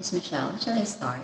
Miss Michelle, shall I start?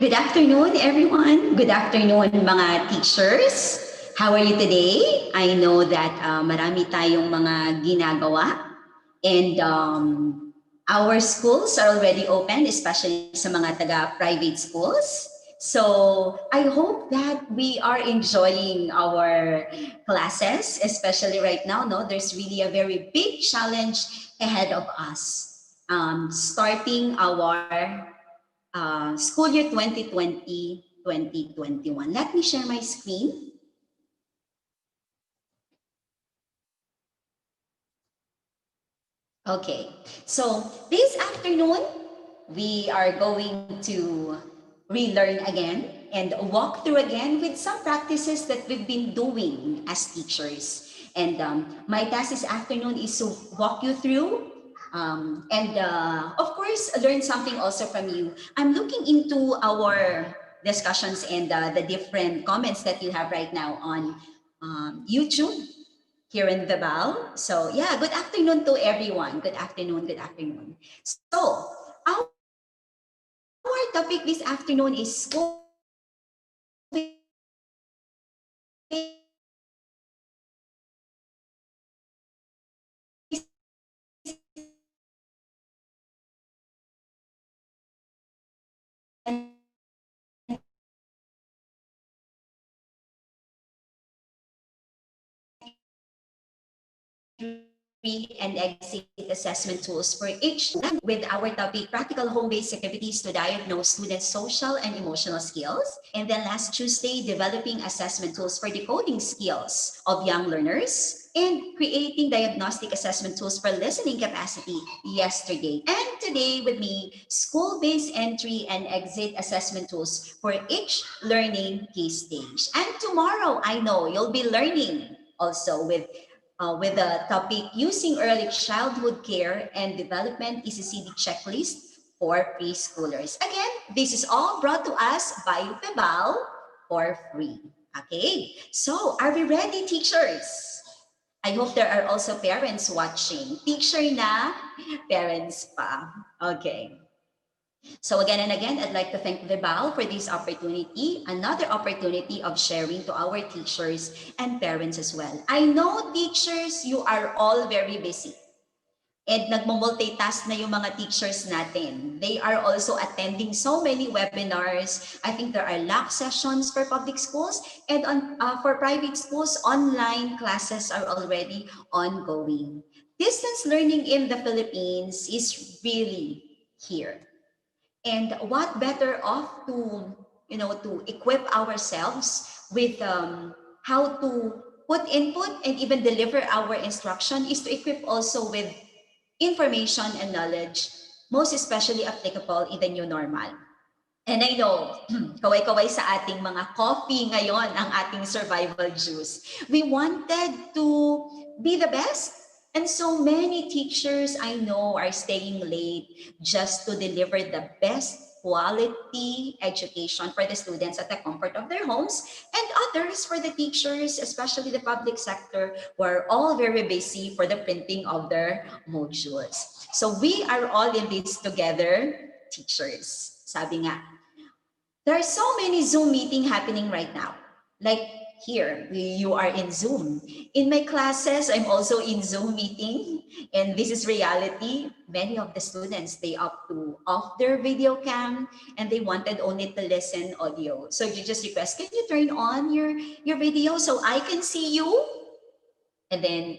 Good afternoon, everyone. Good afternoon, mga teachers. How are you today? I know that marami tayong mga ginagawa and our schools are already open, especially sa mga taga-private schools. So I hope that we are enjoying our classes, especially right now. No, there's really a very big challenge ahead of us. Starting our school year 2020-2021. Let me share my screen. Okay, so this afternoon, we are going to relearn again and walk through again with some practices that we've been doing as teachers. And my task this afternoon is to walk you through and of course, learn something also from you. I'm looking into our discussions and the different comments that you have right now on YouTube here in Davao. So yeah, good afternoon to everyone. Good afternoon, good afternoon. So our topic this afternoon is and exit assessment tools for each with our topic practical home-based activities to diagnose students' social and emotional skills. And then last Tuesday, developing assessment tools for decoding skills of young learners and creating diagnostic assessment tools for listening capacity yesterday. And today with me, school-based entry and exit assessment tools for each learning key stage. And tomorrow, I know you'll be learning also with the topic using early childhood care and development ECCD checklist for preschoolers. Again, this is all brought to us by Febal for free. Okay, so are we ready, teachers? I hope there are also parents watching. Teacher na, parents pa. Okay. So again and again, I'd like to thank Vibal for this opportunity, another opportunity of sharing to our teachers and parents as well. I know teachers, you are all very busy. And nagmo-multitask na yung mga teachers natin. They are also attending so many webinars. I think there are LAC sessions for public schools and for private schools, online classes are already ongoing. Distance learning in the Philippines is really here. And what better off to, to equip ourselves with how to put input and even deliver our instruction is to equip also with information and knowledge, most especially applicable in the new normal. And I know, kaway-kaway sa ating mga coffee ngayon ang ating survival juice. We wanted to be the best. And so many teachers I know are staying late just to deliver the best quality education for the students at the comfort of their homes, and others for the teachers, especially the public sector, who are all very busy for the printing of their modules. So we are all in this together, teachers. Sabi nga, there are so many Zoom meeting happening right now. Like here, you are in Zoom. In my classes, I'm also in Zoom meeting, and this is reality. Many of the students, they opt to off their video cam, and they wanted only to listen audio. So you just request, can you turn on your video so I can see you? And then,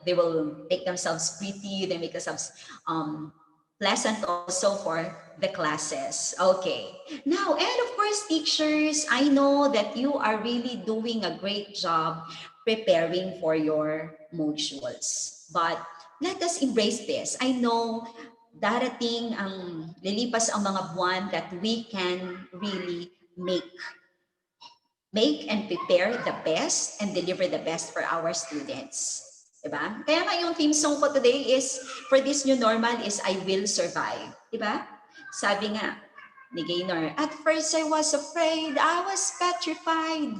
they will make themselves pretty, they make themselves pleasant also for the classes. Okay. Now, and of course, teachers, I know that you are really doing a great job preparing for your modules. But let us embrace this. I know darating ang lilipas ang mga buwan that we can really make and prepare the best and deliver the best for our students. Diba? Kaya nga yung theme song ko today is, for this new normal is, I will survive. Diba? Sabi nga ni Gaynor, at first I was afraid, I was petrified.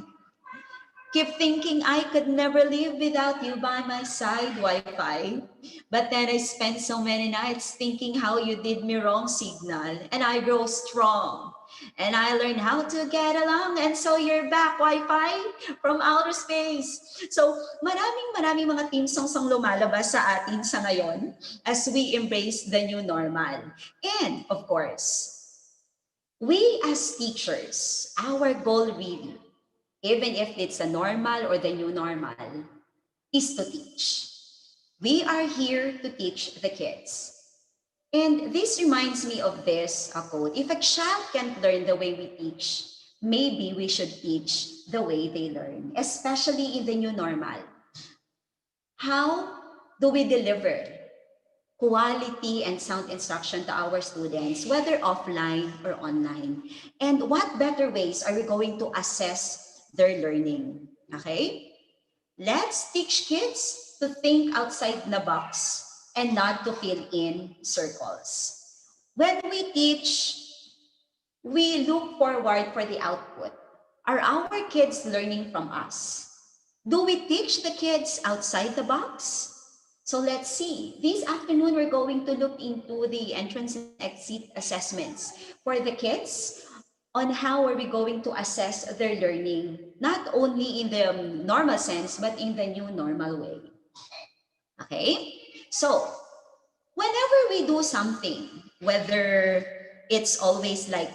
Keep thinking I could never live without you by my side, Wi-Fi. But then I spent so many nights thinking how you did me wrong, signal. And I grow strong. And I learned how to get along. And so you're back, Wi-Fi, from outer space. So maraming mga theme songs ang lumalabas sa atin sa ngayon as we embrace the new normal. And of course, we as teachers, our goal really, even if it's a normal or the new normal, is to teach. We are here to teach the kids. And this reminds me of this quote. If a child can't learn the way we teach, maybe we should teach the way they learn, especially in the new normal. How do we deliver quality and sound instruction to our students, whether offline or online? And what better ways are we going to assess their learning? Okay? Let's teach kids to think outside the box and not to fill in circles. When we teach, we look forward for the output. Are our kids learning from us? Do we teach the kids outside the box? So let's see. This afternoon, we're going to look into the entrance and exit assessments for the kids on how are we going to assess their learning, not only in the normal sense, but in the new normal way. Okay? So, whenever we do something, whether it's always like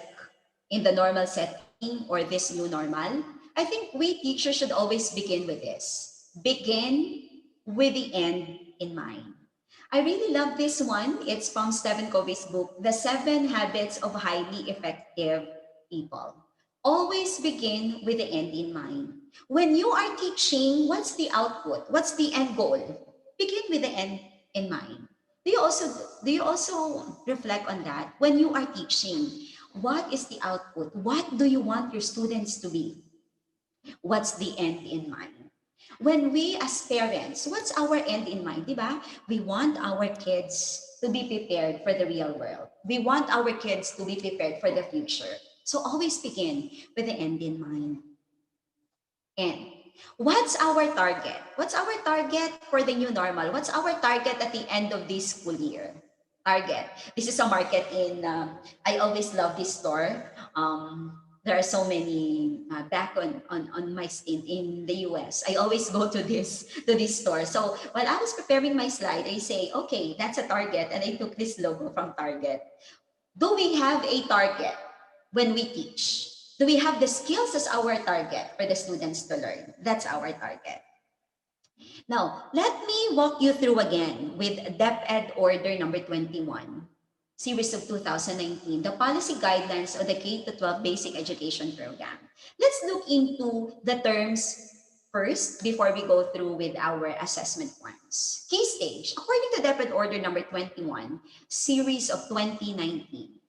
in the normal setting or this new normal, I think we teachers should always begin with this. Begin with the end in mind. I really love this one. It's from Stephen Covey's book, The 7 Habits of Highly Effective People. Always begin with the end in mind. When you are teaching, what's the output? What's the end goal? Begin with the end in mind. Do you also do you also reflect on that when you are teaching? What is the output? What do you want your students to be? What's the end in mind? When we as parents, what's our end in mind, di ba? We want our kids to be prepared for the real world. We want our kids to be prepared for the future. So always begin with the end in mind. And what's our target? What's our target for the new normal? What's our target at the end of this school year? Target. This is a market in, I always love this store. There are so many back on my in the US. I always go to this store. So while I was preparing my slide, I say, okay, that's a Target. And I took this logo from Target. Do we have a target when we teach? Do we have the skills as our target for the students to learn? That's our target. Now, let me walk you through again with DepEd Order number 21, series of 2019, the policy guidelines of the K-12 basic education program. Let's look into the terms first before we go through with our assessment points. Key stage, according to DepEd Order number 21, series of 2019,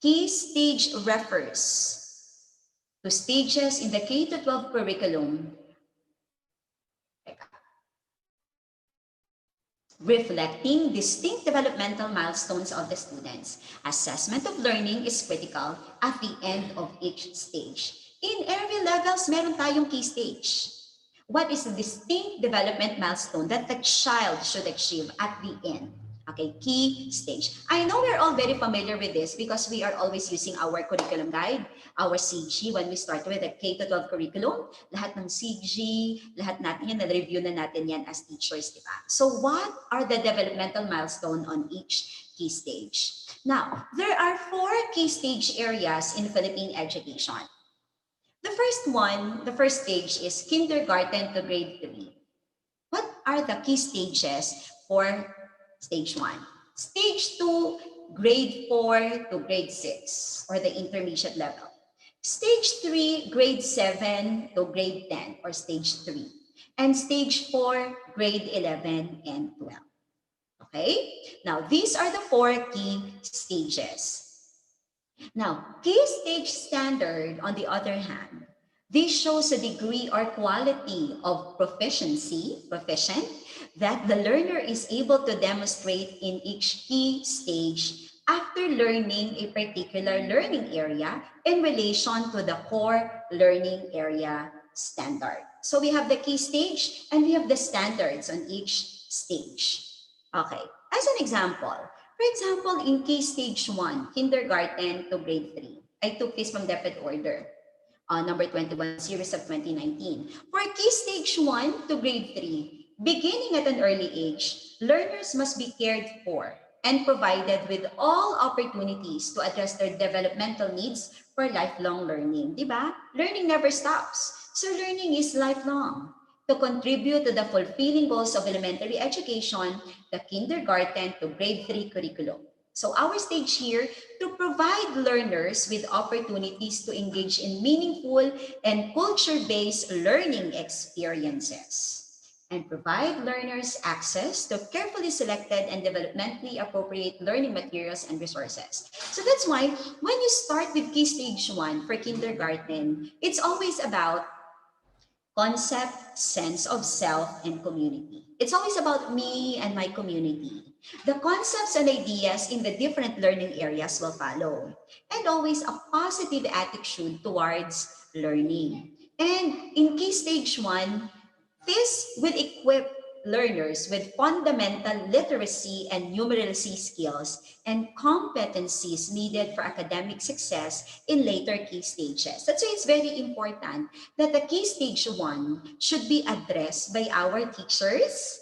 key stage refers to stages in the K-12 curriculum reflecting distinct developmental milestones of the students. Assessment of learning is critical at the end of each stage. In every levels, meron tayong key stage. What is the distinct development milestone that the child should achieve at the end? Okay, key stage. I know we're all very familiar with this because we are always using our curriculum guide, our CG, when we start with the K-12 curriculum. Lahat ng CG, lahat natin yan, na-review na natin yan as teachers, di ba? So what are the developmental milestone on each key stage? Now, there are 4 key stage areas in Philippine education. The first stage is kindergarten to grade 3. What are the key stages for stage 1? Stage 2, grade 4 to grade 6, or the intermediate level. Stage 3, grade 7 to grade 10, or stage 3. And stage 4, grade 11 and 12. Okay? Now, these are the 4 key stages. Now, key stage standard, on the other hand, this shows a degree or quality of proficient, that the learner is able to demonstrate in each key stage after learning a particular learning area in relation to the core learning area standard. So we have the key stage and we have the standards on each stage. Okay, as an example, for example, in key stage 1, kindergarten to grade 3, I took this from DepEd Order, number 21, series of 2019. For key stage 1 to grade 3, beginning at an early age, learners must be cared for and provided with all opportunities to address their developmental needs for lifelong learning. Diba? Learning never stops. So learning is lifelong. To contribute to the fulfilling goals of elementary education, the kindergarten to grade 3 curriculum. So our stage here, to provide learners with opportunities to engage in meaningful and culture-based learning experiences, and provide learners access to carefully selected and developmentally appropriate learning materials and resources. So that's why when you start with key stage 1 for kindergarten, it's always about concept, sense of self, and community. It's always about me and my community. The concepts and ideas in the different learning areas will follow, and always a positive attitude towards learning. And in key stage 1, this will equip learners with fundamental literacy and numeracy skills and competencies needed for academic success in later key stages. That's why it's very important that the key stage 1 should be addressed by our teachers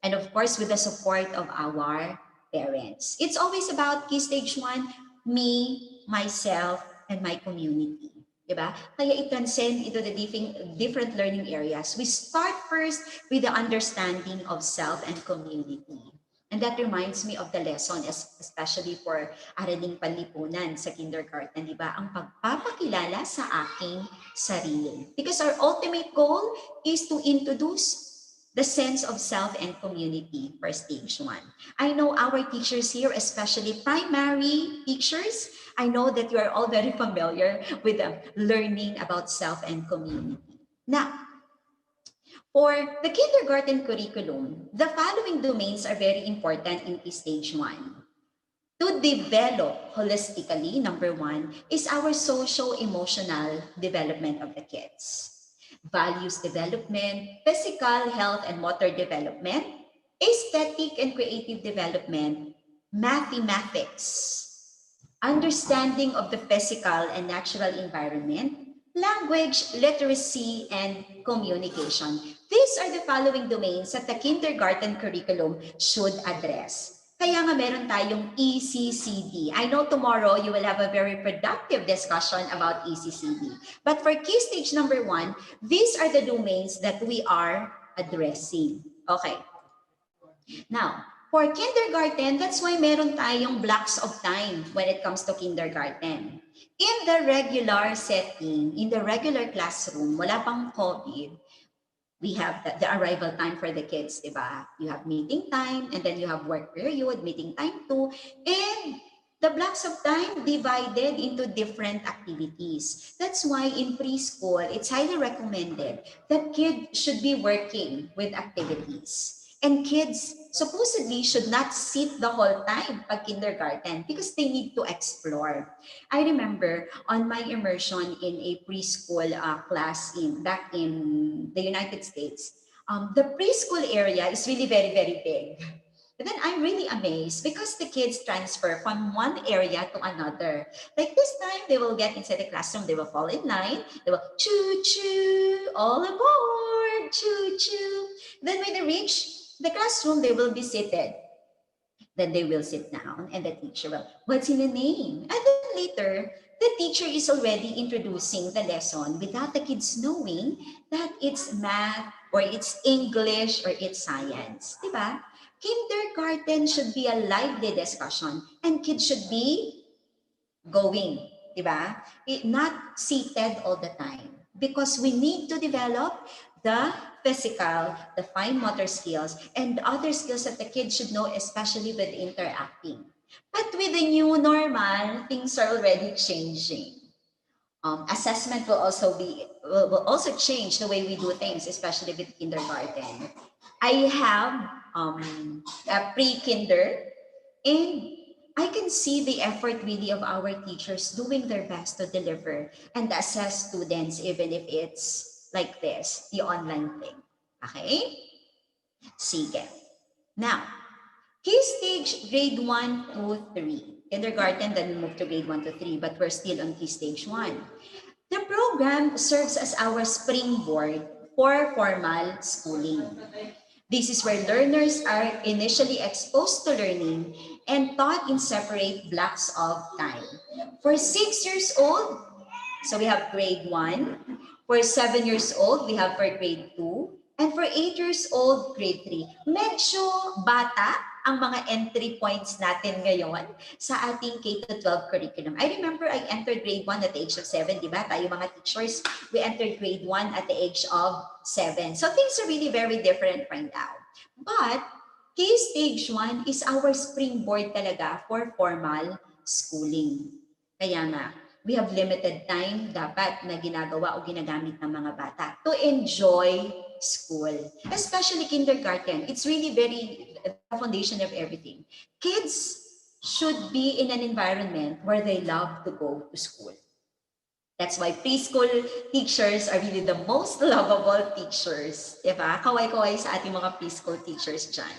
and of course with the support of our parents. It's always about key stage 1, me, myself, and my community. Diba? Kaya i-transcend into the different learning areas. We start first with the understanding of self and community. And that reminds me of the lesson, especially for Araling Panlipunan sa kindergarten, di ba? Ang pagpapakilala sa aking sarili. Because our ultimate goal is to introduce the sense of self and community for stage 1. I know our teachers here, especially primary teachers, I know that you are all very familiar with learning about self and community. Now, for the kindergarten curriculum, the following domains are very important in stage 1. To develop holistically, number 1, is our social-emotional development of the kids. Values development, physical, health, and motor development, aesthetic and creative development, mathematics, understanding of the physical and natural environment, language, literacy, and communication. These are the following domains that the kindergarten curriculum should address. Kaya nga meron tayong ECCD. I know tomorrow you will have a very productive discussion about ECCD. But for key stage number 1, these are the domains that we are addressing. Okay. Now, for kindergarten, that's why meron tayong blocks of time when it comes to kindergarten. In the regular setting, in the regular classroom, wala pang COVID, we have the arrival time for the kids, diba? You have meeting time, and then you have work period, meeting time too, and the blocks of time divided into different activities. That's why in preschool, it's highly recommended that kids should be working with activities. And kids supposedly should not sit the whole time pag kindergarten because they need to explore. I remember on my immersion in a preschool class back in the United States, the preschool area is really very, very big. And then I'm really amazed because the kids transfer from one area to another. Like this time, they will get inside the classroom, they will fall in line, they will choo choo, all aboard, choo choo. Then when they reach the classroom, they will be seated. Then they will sit down and the teacher will, what's in the name? And then later, the teacher is already introducing the lesson without the kids knowing that it's math or it's English or it's science. Diba? Kindergarten should be a lively discussion and kids should be going. Diba? Not seated all the time because we need to develop the physical, the fine motor skills, and the other skills that the kids should know, especially with interacting. But with the new normal, things are already changing. Assessment will also change the way we do things, especially with kindergarten. I have a pre-kinder, and I can see the effort really of our teachers doing their best to deliver and assess students, even if it's like this, the online thing. Okay? Sige. Now, key stage grade 1 to 3. Kindergarten, then we move to grade 1 to 3, but we're still on key stage 1. The program serves as our springboard for formal schooling. This is where learners are initially exposed to learning and taught in separate blocks of time. For 6 years old, so we have grade 1. For 7 years old, we have for grade 2. And for 8 years old, grade 3. Medyo bata ang mga entry points natin ngayon sa ating K-12 curriculum. I remember I entered grade 1 at the age of 7, di ba? Tayo mga teachers, we entered grade 1 at the age of 7. So things are really very different right now. But K-stage 1 is our springboard talaga for formal schooling. Kaya nga, we have limited time dapat na ginagawa o ginagamit ng mga bata to enjoy school, especially kindergarten. It's really very the foundation of everything. Kids should be in an environment where they love to go to school. That's why preschool teachers are really the most lovable teachers. Diba? Kaway-kaway sa ating mga preschool teachers dyan.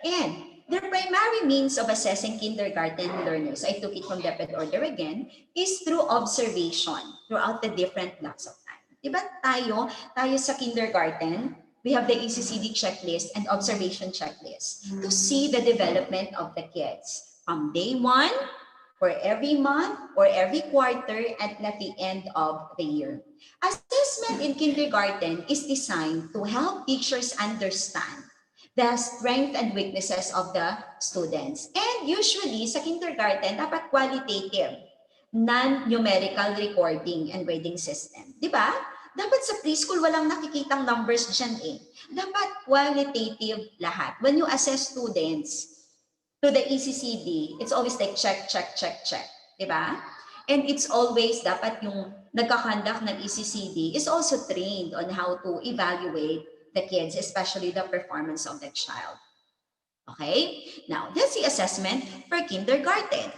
And the primary means of assessing kindergarten learners, I took it from DepEd order again, is through observation throughout the different blocks of time. Diba tayo sa kindergarten, we have the ECCD checklist and observation checklist to see the development of the kids from day 1 for every month or every quarter and at the end of the year. Assessment in kindergarten is designed to help teachers understand the strength and weaknesses of the students. And usually sa kindergarten, dapat qualitative, non-numerical recording and grading system. Di ba? Dapat sa preschool walang nakikitang numbers dyan eh. Dapat qualitative lahat. When you assess students to the ECCD, it's always like check, check, check, check. Di ba? And it's always dapat yung nagkakandak ng ECCD is also trained on how to evaluate the kids, especially the performance of the child. Okay? Now, that's the assessment for kindergarten.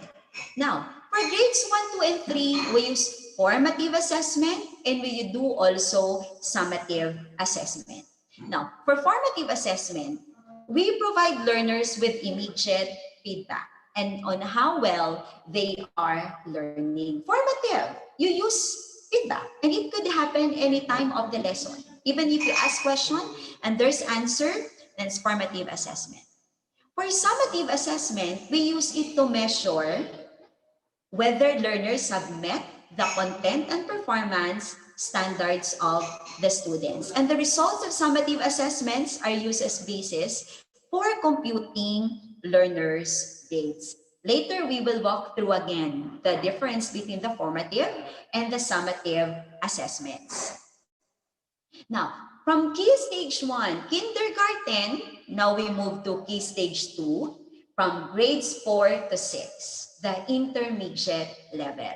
Now, for grades 1, 2, and 3, we use formative assessment and we do also summative assessment. Now, for formative assessment, we provide learners with immediate feedback and on how well they are learning. Formative, you use feedback and it could happen any time of the lesson. Even if you ask question and there's answer, then it's formative assessment. For summative assessment, we use it to measure whether learners have met the content and performance standards of the students. And the results of summative assessments are used as basis for computing learners' grades. Later, we will walk through again the difference between the formative and the summative assessments. Now, from Key Stage 1, kindergarten, now we move to Key Stage 2, from grades 4 to 6, the intermediate level.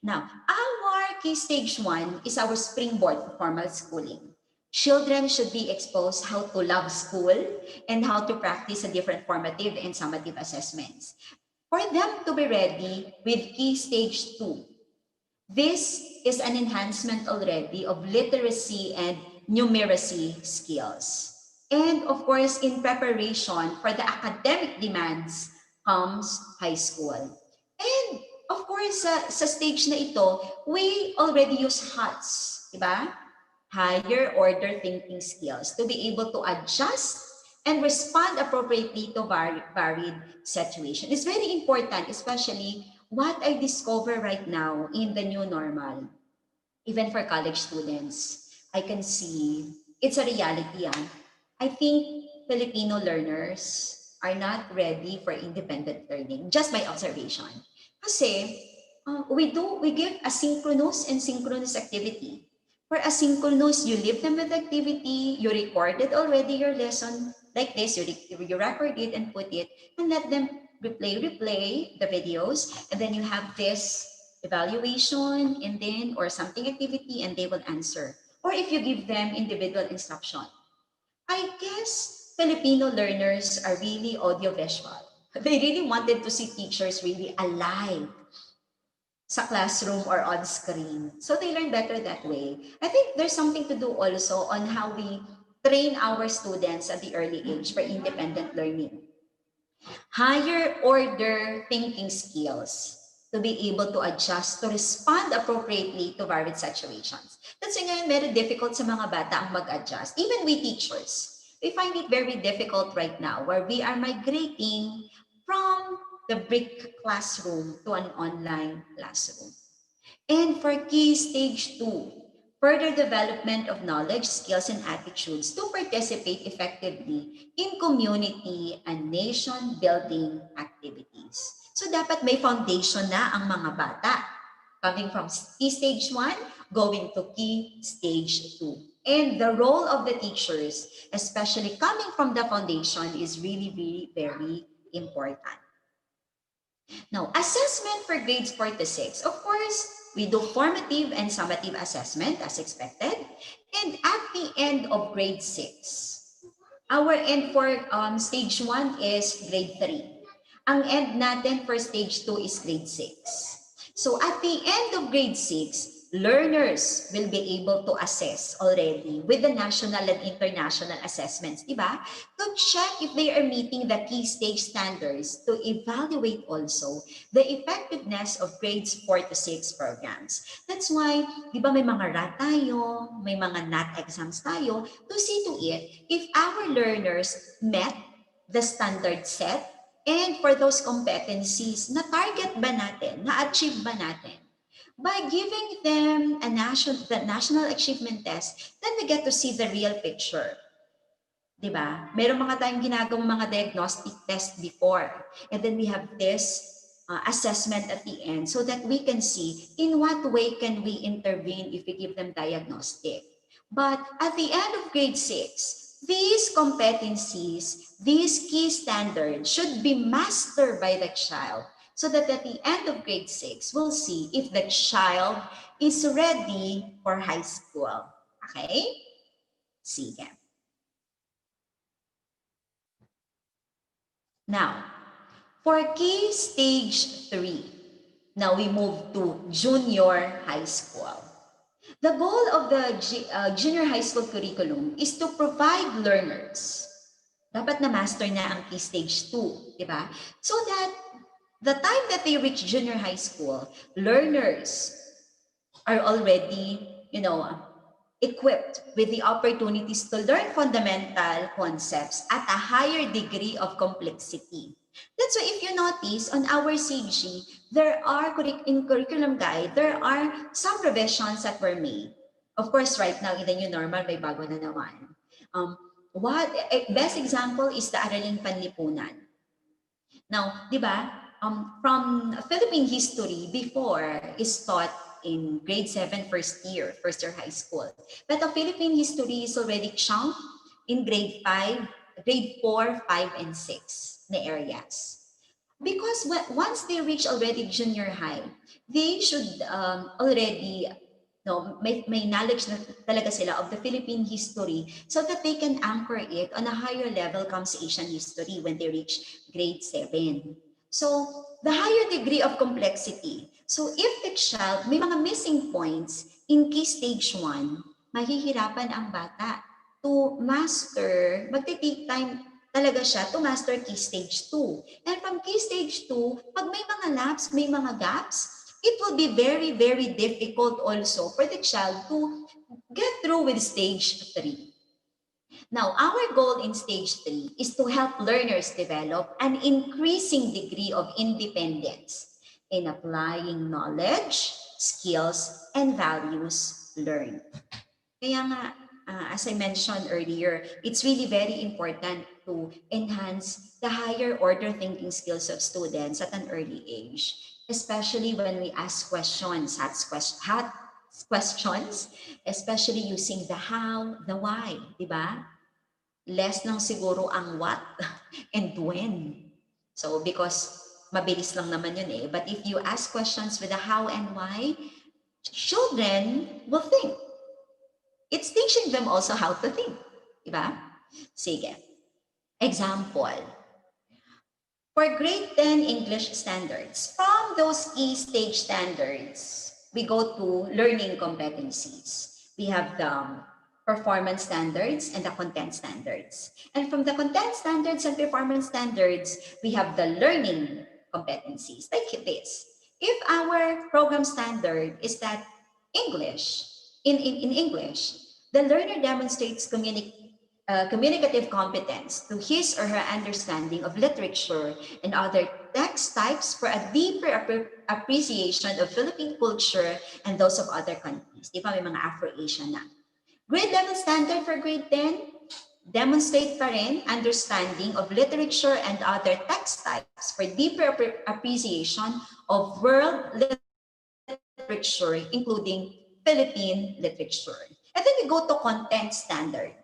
Now, our Key Stage 1 is our springboard for formal schooling. Children should be exposed how to love school and how to practice the different formative and summative assessments. For them to be ready with Key Stage 2, this is an enhancement already of literacy and numeracy skills. And of course, in preparation for the academic demands comes high school. And of course, sa stage na ito, we already use HOTS, diba? Higher order thinking skills to be able to adjust and respond appropriately to varied situation. It's very important, especially what I discover right now in the new normal, even for college students, I can see it's a reality. I think Filipino learners are not ready for independent learning, just my observation. Kasi we give asynchronous and synchronous activity. For asynchronous, you leave them with activity, you recorded already your lesson like this, you record it and put it, and let them replay the videos, and then you have this evaluation and then or something activity and they will answer. Or if you give them individual instruction. I guess Filipino learners are really audiovisual. They really wanted to see teachers really alive sa classroom or on screen. So they learn better that way. I think there's something to do also on how we train our students at the early age for independent learning. Higher order thinking skills to be able to adjust, to respond appropriately to varied situations. That's why ngayon very difficult sa mga bata ang mag-adjust. Even we teachers, we find it very difficult right now where we are migrating from the brick classroom to an online classroom. And for Key Stage 2, further development of knowledge, skills, and attitudes to participate effectively in community and nation-building activities. So dapat may foundation na ang mga bata. Coming from Key Stage 1, going to Key Stage 2. And the role of the teachers, especially coming from the foundation, is really, really very important. Now, assessment for grades 4 to 6. Of course, we do formative and summative assessment as expected. And at the end of grade 6, our end for stage 1 is grade 3. Ang end natin for stage 2 is grade 6. So at the end of grade 6, learners will be able to assess already with the national and international assessments, diba? To check if they are meeting the key stage standards, to evaluate also the effectiveness of grades 4 to 6 programs. That's why, diba may mga RAT tayo, may mga NAT exams tayo, to see to it if our learners met the standard set And for those competencies, na-target ba natin? Na-achieve ba natin? By giving them the national achievement test, then we get to see the real picture. 'Di ba? Meron mga tayong ginagawang mga diagnostic test before. And then we have this assessment at the end so that we can see in what way can we intervene if we give them diagnostic. But at the end of grade 6, these competencies, these key standards should be mastered by the child so that at the end of grade 6, we'll see if the child is ready for high school. Okay? Sige. Now, for key stage 3, now we move to junior high school. The goal of the junior high school curriculum is to provide learners. Dapat na-master na ang key stage 2, di ba? So that the time that they reach junior high school, learners are already, equipped with the opportunities to learn fundamental concepts at a higher degree of complexity. That's why if you notice on our CG, in curriculum guide, there are some revisions that were made. Of course, right now in the new normal, may bago na naman. Best example is the Araling Panlipunan. Now, di ba, from Philippine history before is taught in grade 7 first year high school. But the Philippine history is already chunked in grade 4, 5, and 6 na areas. Because once they reach already junior high, they should already may knowledge na talaga sila of the Philippine history so that they can anchor it on a higher level comes Asian history when they reach grade 7. So, the higher degree of complexity. So, if the child may mga missing points in key stage 1, mahihirapan ang bata to master, magti-take time talaga siya to master key stage 2. And from key stage 2, pag may mga lapse, may mga gaps, it will be very, very difficult also for the child to get through with stage 3. Now, our goal in stage 3 is to help learners develop an increasing degree of independence in applying knowledge, skills, and values learned. Kaya nga, as I mentioned earlier, it's really very important to enhance the higher order thinking skills of students at an early age, especially when we ask questions, especially using the how, the why, di ba? Less lang siguro ang what and when. So, because mabilis lang naman yun eh. But if you ask questions with the how and why, children will think. It's teaching them also how to think. Diba? Sige. Example. For grade 10 English standards, from those key stage standards, we go to learning competencies. We have the performance standards and the content standards. And from the content standards and performance standards, we have the learning competencies, like this. If our program standard is that English, in English, the learner demonstrates communicative competence to his or her understanding of literature and other text types for a deeper appreciation of Philippine culture and those of other countries. Di ba may mga Afro-Asian na. Grade level standard for grade 10, demonstrate pa rin understanding of literature and other text types for deeper appreciation of world literature, including Philippine literature. And then we go to content standard.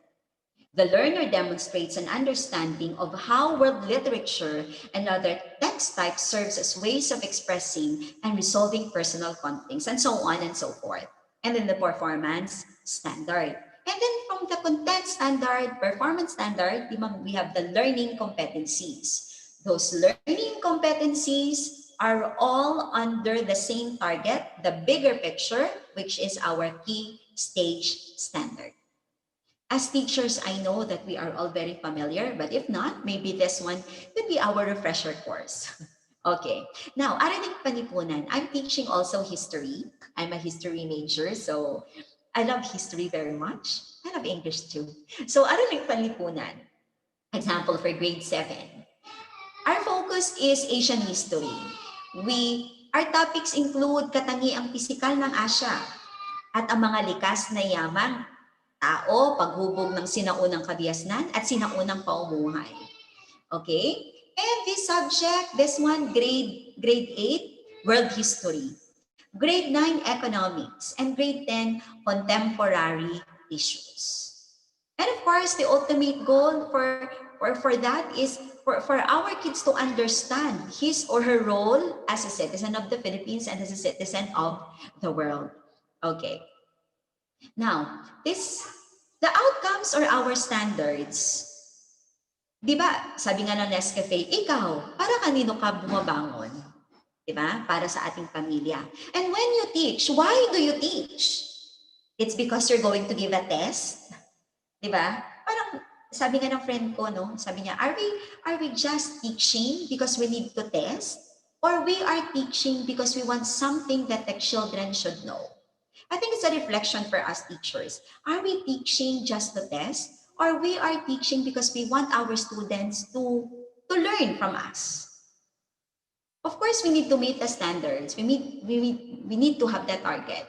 The learner demonstrates an understanding of how world literature and other text types serves as ways of expressing and resolving personal conflicts, and so on and so forth. And then the performance standard. And then from the content standard, performance standard, we have the learning competencies. Those learning competencies are all under the same target, the bigger picture, which is our key stage standard. As teachers, I know that we are all very familiar, but if not, maybe this one could be our refresher course. Okay, now, Araling Panlipunan, I'm teaching also history. I'm a history major, so I love history very much. I love English too. So, Araling Panlipunan, example for grade 7. Our focus is Asian history. Our topics include katangiang pisikal ng Asya at ang mga likas na yaman, tao, paghubog ng sinaunang kabiasnan at sinaunang paumuhay. Okay? And this subject, this one, grade 8, world history. Grade 9, economics. And grade 10, contemporary issues. And of course, the ultimate goal for that is for our kids to understand his or her role as a citizen of the Philippines and as a citizen of the world. Okay. Now, the outcomes or our standards. Di ba, sabi nga ng Nescafe, ikaw, para kanino ka bumabangon? Di ba? Para sa ating pamilya. And when you teach, why do you teach? It's because you're going to give a test? Di ba? Parang sabi nga ng friend ko, no? Sabi niya, are we just teaching because we need to test? Or we are teaching because we want something that the children should know? I think it's a reflection for us teachers. Are we teaching just to test? Or we are teaching because we want our students to learn from us? Of course, we need to meet the standards. We need to have that target.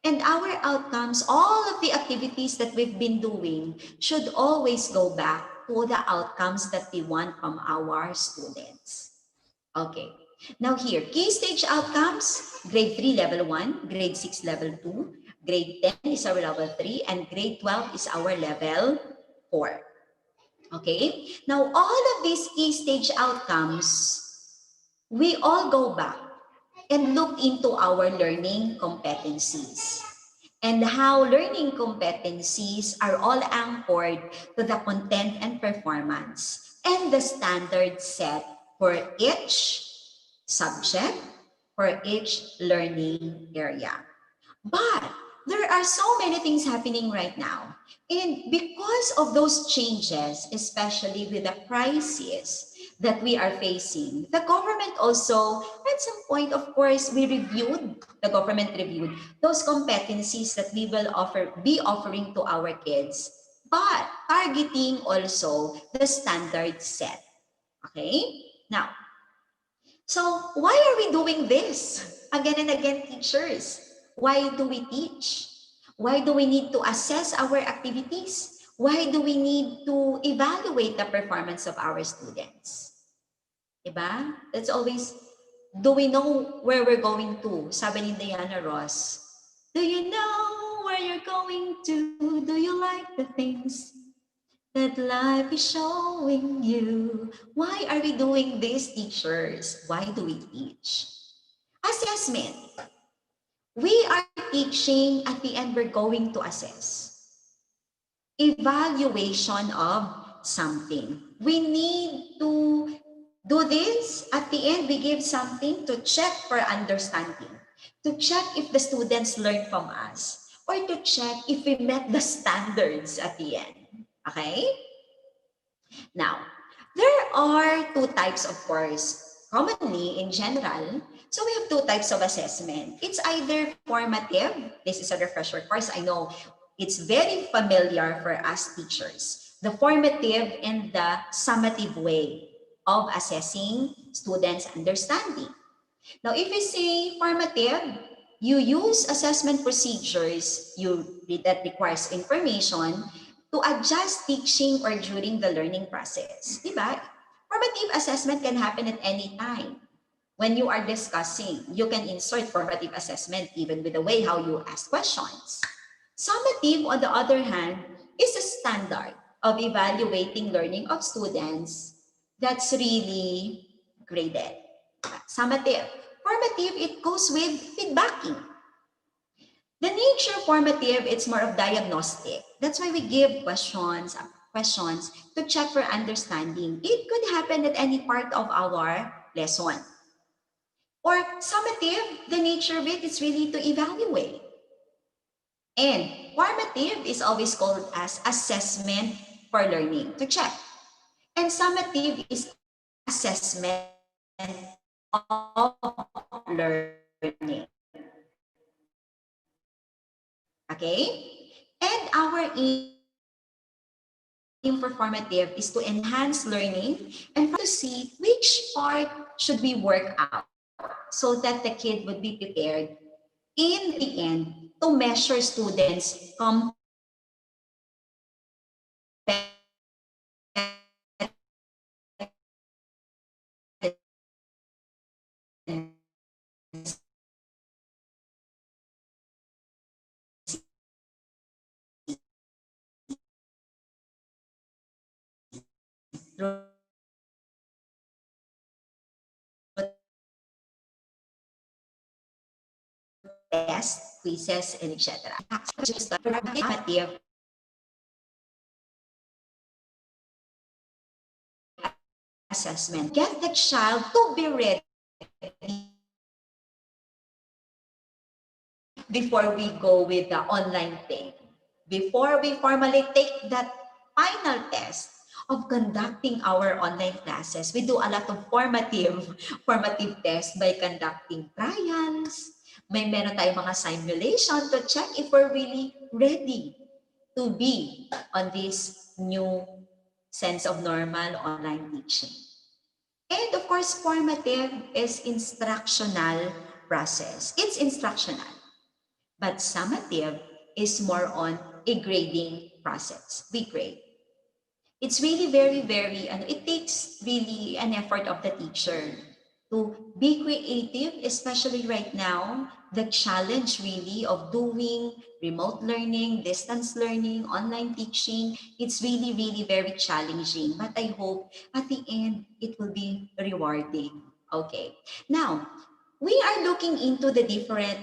And our outcomes, all of the activities that we've been doing should always go back to the outcomes that we want from our students. Okay. Now here, key stage outcomes, grade 3, level 1, grade 6, level 2, grade 10 is our level 3, and grade 12 is our level 4. Okay? Now, all of these key stage outcomes, we all go back and look into our learning competencies and how learning competencies are all anchored to the content and performance and the standard set for each subject, for each learning area. But there are so many things happening right now. And because of those changes, especially with the crisis that we are facing, the government also, at some point, of course, the government reviewed those competencies that we will be offering to our kids, but targeting also the standard set. Okay? Now, so why are we doing this? Again and again, teachers. Why do we teach? Why do we need to assess our activities? Why do we need to evaluate the performance of our students? Diba? That's always, do we know where we're going to? Sabi ni Diana Ross, do you know where you're going to? Do you like the things that life is showing you? Why are we doing this, teachers? Why do we teach? Assessment. We are teaching, at the end, we're going to assess. Evaluation of something. We need to do this. At the end, we give something to check for understanding, to check if the students learn from us, or to check if we met the standards at the end. Okay? Now, there are two types, of course, commonly in general. So we have two types of assessment. It's either formative. This is a refresher course. I know it's very familiar for us teachers. The formative and the summative way of assessing students' understanding. Now, if you say formative, you use assessment procedures that requires information to adjust teaching or during the learning process. Diba? Formative assessment can happen at any time. When you are discussing, you can insert formative assessment even with the way how you ask questions. Summative, on the other hand, is a standard of evaluating learning of students that's really graded. Summative. Formative, it goes with feedbacking. The nature of formative, it's more of diagnostic. That's why we give questions to check for understanding. It could happen at any part of our lesson. Or summative, the nature of it is really to evaluate. And formative is always called as assessment for learning, to check. And summative is assessment of learning. Okay? And our aim for formative is to enhance learning and to see which part should we work out so that the kid would be prepared in the end to measure students' tests, quizzes, and etc. Just formative assessment. Get the child to be ready before we go with the online thing. Before we formally take that final test of conducting our online classes, we do a lot of formative tests by conducting trials. Meron tayong mga simulation to check if we're really ready to be on this new sense of normal online teaching. And of course, formative is instructional process. It's instructional. But summative is more on a grading process. We grade. It's really very, it takes really an effort of the teacher to be creative, especially right now, the challenge really of doing remote learning, distance learning, online teaching, it's really very challenging. But I hope at the end, it will be rewarding. Okay. Now, we are looking into the different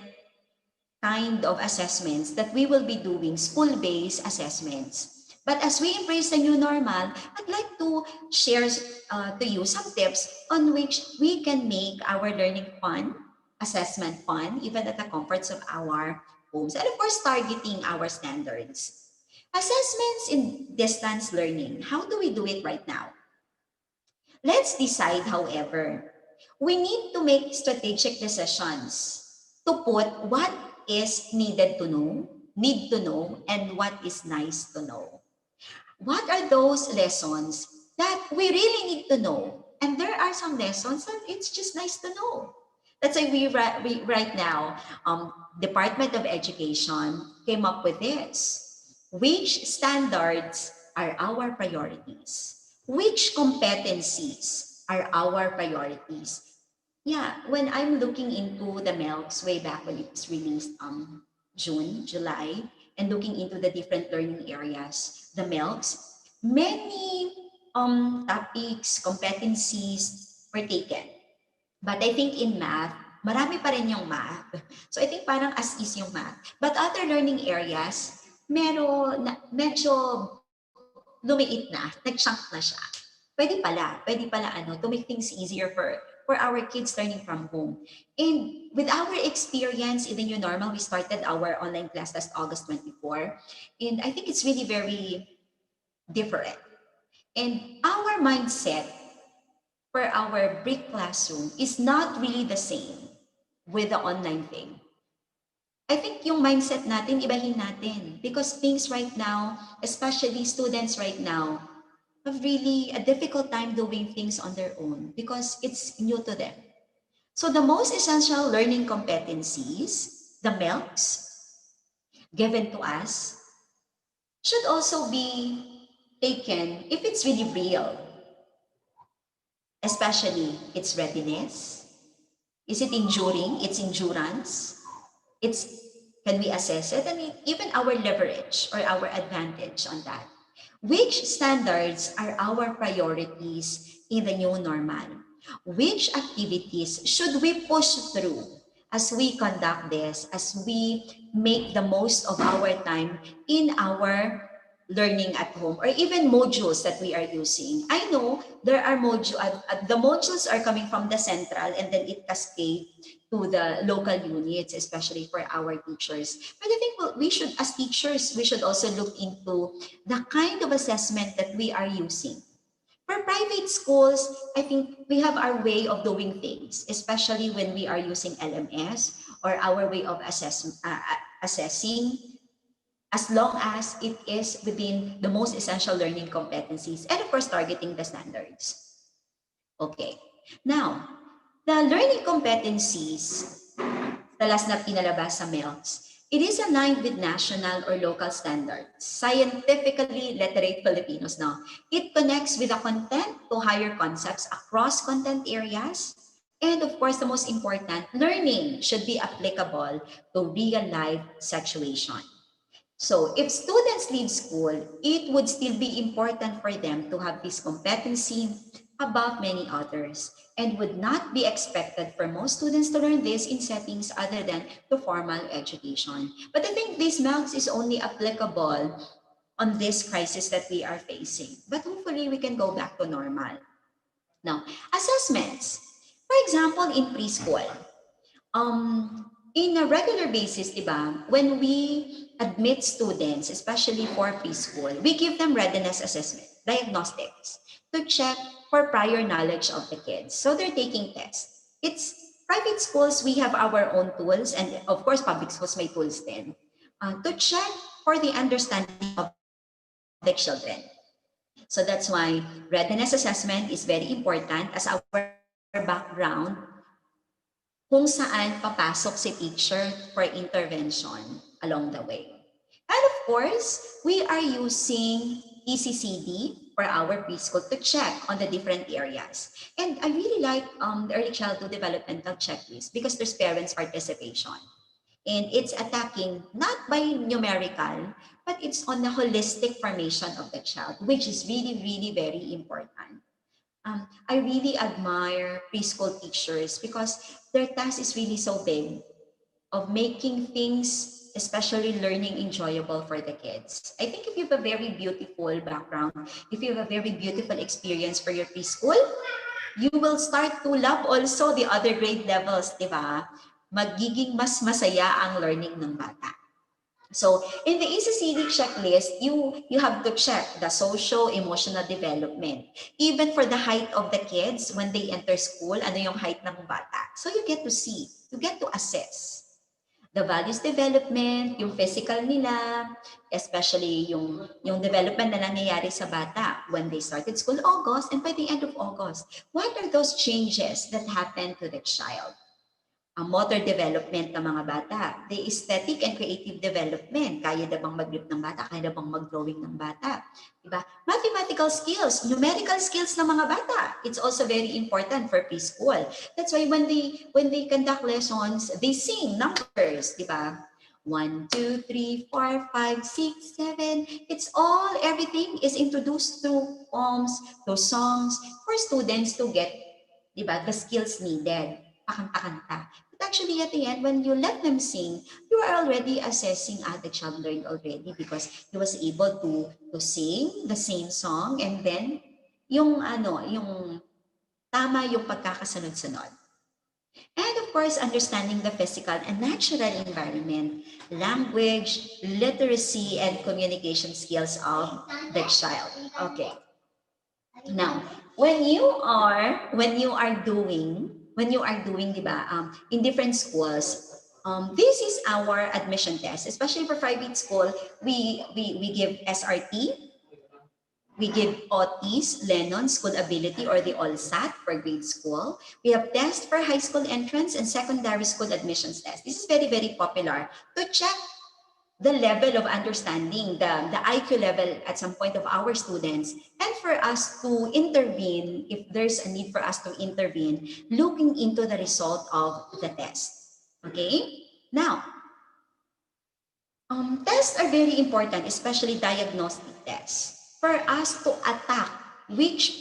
kind of assessments that we will be doing, school-based assessments. But as we embrace the new normal, I'd like to share to you some tips on which we can make our learning fun, assessment fun, even at the comforts of our homes, and of course, targeting our standards. Assessments in distance learning, how do we do it right now? Let's decide, however, we need to make strategic decisions to put what is need to know, and what is nice to know. What are those lessons that we really need to know? And there are some lessons that it's just nice to know. That's why we right now, Department of Education came up with this. Which standards are our priorities? Which competencies are our priorities? Yeah, when I'm looking into the MELCs way back when it was released June, July, and looking into the different learning areas, the MELCs, many topics, competencies were taken. But I think in math, marami pa rin yung math. So I think parang as is yung math. But other learning areas, medyo lumiit na, nag-chunk na siya. Pwede pala to make things easier for our kids learning from home. And with our experience in the new normal, we started our online class last August 24. And I think it's really very different. And our mindset for our brick classroom is not really the same with the online thing. I think yung mindset natin, ibahin natin. Because things right now, especially students right now, have really a difficult time doing things on their own because it's new to them. So the most essential learning competencies, the MELCs, given to us, should also be taken if it's really real, especially its readiness. Is it enduring? Its endurance? It's can we assess it? And even our leverage or our advantage on that. Which standards are our priorities in the new normal? Which activities should we push through as we conduct this, as we make the most of our time in our learning at home, or even modules that we are using? I know there are the modules are coming from the central and then it cascades to the local units, especially for our teachers. But I think we should, as teachers, we should also look into the kind of assessment that we are using. For private schools, I think we have our way of doing things, especially when we are using LMS or our way of assessing as long as it is within the most essential learning competencies and of course targeting the standards. Okay. Now, the learning competencies, the last na pinalabas sa MELCS, it is aligned with national or local standards. Scientifically literate Filipinos now. It connects with the content to higher concepts across content areas. And of course, the most important, learning should be applicable to real life situation. So if students leave school, it would still be important for them to have this competency above many others and would not be expected for most students to learn this in settings other than the formal education. But I think this marks is only applicable on this crisis that we are facing. But hopefully we can go back to normal. Now, assessments. For example, in preschool, in a regular basis, diba, when we admit students, especially for preschool, we give them readiness assessment, diagnostics, to check for prior knowledge of the kids. So they're taking tests. It's private schools, we have our own tools, and of course, public schools may tools then, to check for the understanding of the children. So that's why readiness assessment is very important as our background kung saan papasok si teacher for intervention along the way. And of course, we are using ECCD for our preschool to check on the different areas. And I really like the early childhood developmental checklist because there's parents' participation. And it's attacking not by numerical, but it's on the holistic formation of the child, which is really, really very important. I really admire preschool teachers because their task is really so big of making things, especially learning, enjoyable for the kids. I think if you have a very beautiful background, if you have a very beautiful experience for your preschool, you will start to love also the other grade levels, di ba? Magiging mas masaya ang learning ng bata. So in the ECCD checklist, you have to check the socio-emotional development. Even for the height of the kids when they enter school, ano yung height ng bata. So you get to see, you get to assess. The values development, yung physical nila, especially yung development na nangyayari sa bata when they started school August and by the end of August. What are those changes that happen to the child? Ang motor development ng mga bata, the aesthetic and creative development, kaya na bang mag-grip ng bata, kaya na bang mag-drawing ng bata, diba? Mathematical skills, numerical skills ng mga bata, it's also very important for preschool. That's why when they conduct lessons, they sing numbers, diba? 1, 2, 3, 4, 5, 6, 7. It's all, everything is introduced through poems, through songs for students to get, diba, the skills needed. Pakanta-kanta. But actually, at the end, when you let them sing, you are already assessing the child learned already because he was able to sing the same song and then yung tama yung pagkakasunod-sunod. And of course, understanding the physical and natural environment, language, literacy, and communication skills of the child. Okay. Now, when you are doing, di ba, in different schools, this is our admission test, especially for private school, we give SRT, we give OTs, Lennon, School Ability, or the OLSAT for grade school. We have tests for high school entrance and secondary school admissions test. This is very, very popular to check the level of understanding, the IQ level at some point of our students, and for us to intervene if there's a need for us to intervene, looking into the result of the test. Okay? Now, tests are very important, especially diagnostic tests, for us to attack which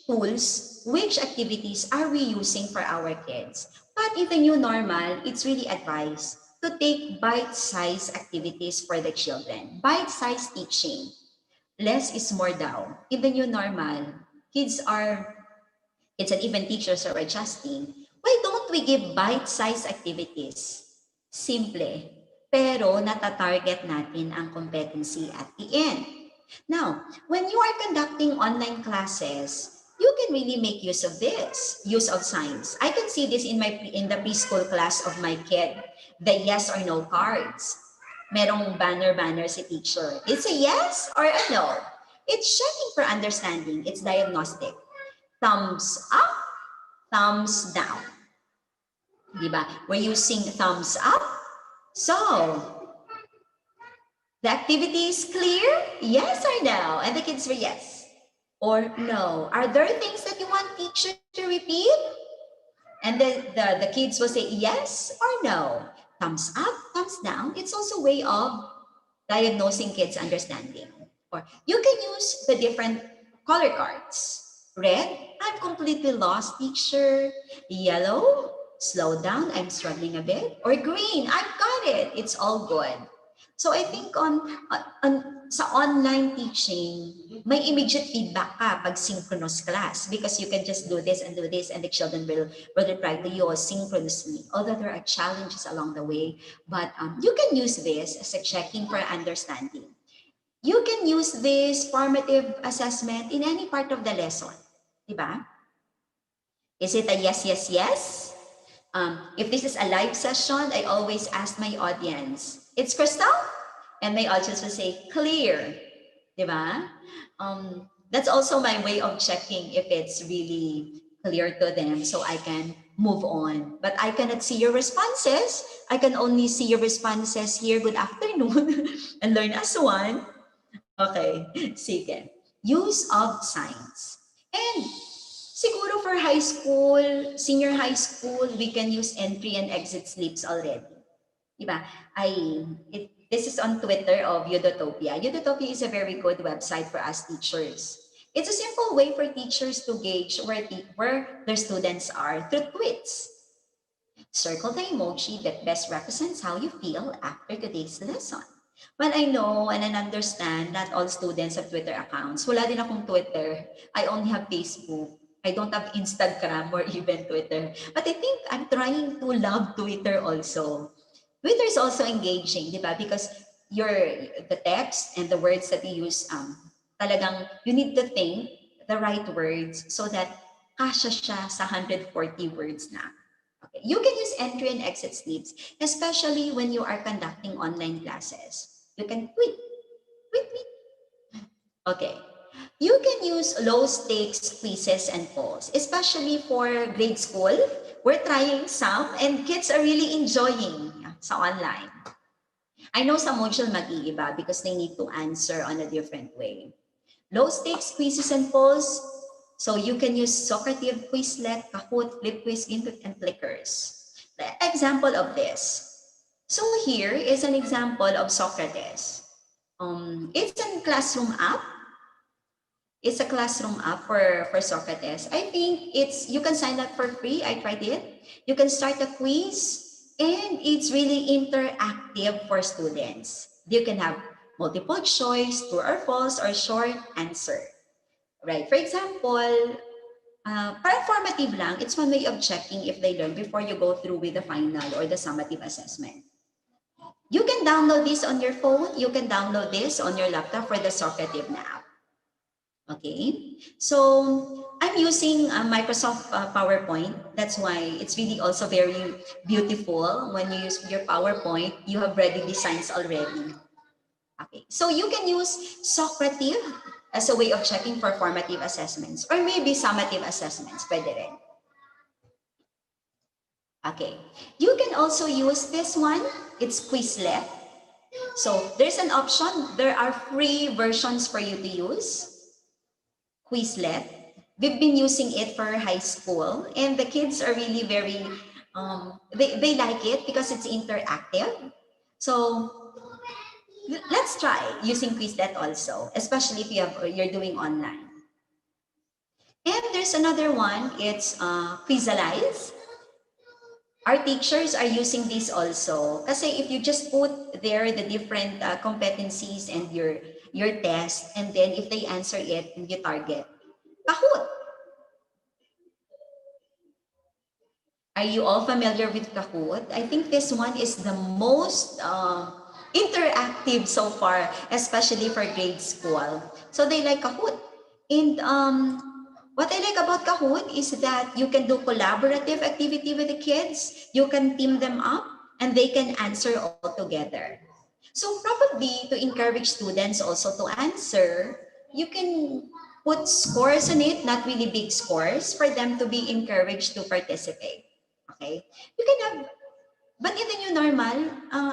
tools, which activities are we using for our kids. But in the new normal, it's really advised to take bite-sized activities for the children. Bite-sized teaching. Less is more daw. In the new normal, kids and even teachers are adjusting. Why don't we give bite-sized activities? Simple. Pero natatarget natin ang competency at the end. Now, when you are conducting online classes, you can really make use of this, use of science. I can see this in the preschool class of my kid, the yes or no cards. Merong banner si teacher. It's a yes or a no. It's checking for understanding. It's diagnostic. Thumbs up, thumbs down. Diba? We're using thumbs up. So, the activity is clear? Yes or no? And the kids were yes or no. Are there things that you want teacher to repeat? And then the kids will say yes or no. Thumbs up, thumbs down. It's also a way of diagnosing kids' understanding. Or you can use the different color cards. Red, I'm completely lost, teacher. Yellow, slow down, I'm struggling a bit. Or green, I've got it, it's all good. So I think sa online teaching, may immediate feedback ka pag synchronous class because you can just do this and the children will reply to you synchronously. Although there are challenges along the way, but you can use this as a checking for understanding. You can use this formative assessment in any part of the lesson. Diba? Is it a yes, yes, yes? If this is a live session, I always ask my audience, it's Crystal? And my audience will say, clear. Diba? That's also my way of checking if it's really clear to them so I can move on. But I cannot see your responses. I can only see your responses here, good afternoon, and learn as one. Okay, sige. Use of signs. And siguro for high school, senior high school, we can use entry and exit slips already. Diba? This is on Twitter of Udotopia. Udotopia is a very good website for us teachers. It's a simple way for teachers to gauge where their students are through tweets. Circle the emoji that best represents how you feel after today's lesson. Well, I know and I understand not all students have Twitter accounts. Wala din akong Twitter. I only have Facebook. I don't have Instagram or even Twitter. But I think I'm trying to love Twitter also. Twitter is also engaging, di ba? Because the text and the words that you use, talagang you need to think the right words so that kasya siya sa 140 words na. Okay. You can use entry and exit slips, especially when you are conducting online classes. You can tweet. Okay. You can use low stakes quizzes and polls, especially for grade school. We're trying some and kids are really enjoying sa online. I know some module mag-iiba because they need to answer on a different way. Low stakes quizzes and polls. So you can use Socrative, Quizlet, Kahoot, FlipQuiz, Input, and Clickers. The example of this. So here is an example of Socrates. It's a classroom app. It's a classroom app for Socrates. I think you can sign up for free. I tried it. You can start a quiz and it's really interactive for students. You can have multiple choice, true or false, or short answer. Right. For example, para formative lang, it's one way of checking if they learn before you go through with the final or the summative assessment. You can download this on your phone. You can download this on your laptop for the Socrative app. Okay. So I'm using Microsoft PowerPoint. That's why it's really also very beautiful. When you use your PowerPoint, you have ready designs already. Okay. So you can use Socrative as a way of checking for formative assessments or maybe summative assessments. Pwede rin. Okay. You can also use this one. It's Quizlet. So there's an option. There are free versions for you to use. Quizlet. We've been using it for high school and the kids are really very, they like it because it's interactive. So let's try using Quizlet also, especially if you're doing online. And there's another one, it's Quizalize. Our teachers are using this also. Kasi if you just put there the different competencies and your test, and then if they answer it, and you target. Kahoot! Are you all familiar with Kahoot? I think this one is the most interactive so far, especially for grade school. So they like Kahoot. And what I like about Kahoot is that you can do collaborative activity with the kids. You can team them up and they can answer all together. So probably to encourage students also to answer, you can put scores on it, not really big scores, for them to be encouraged to participate. Okay? You can have, but in the new normal,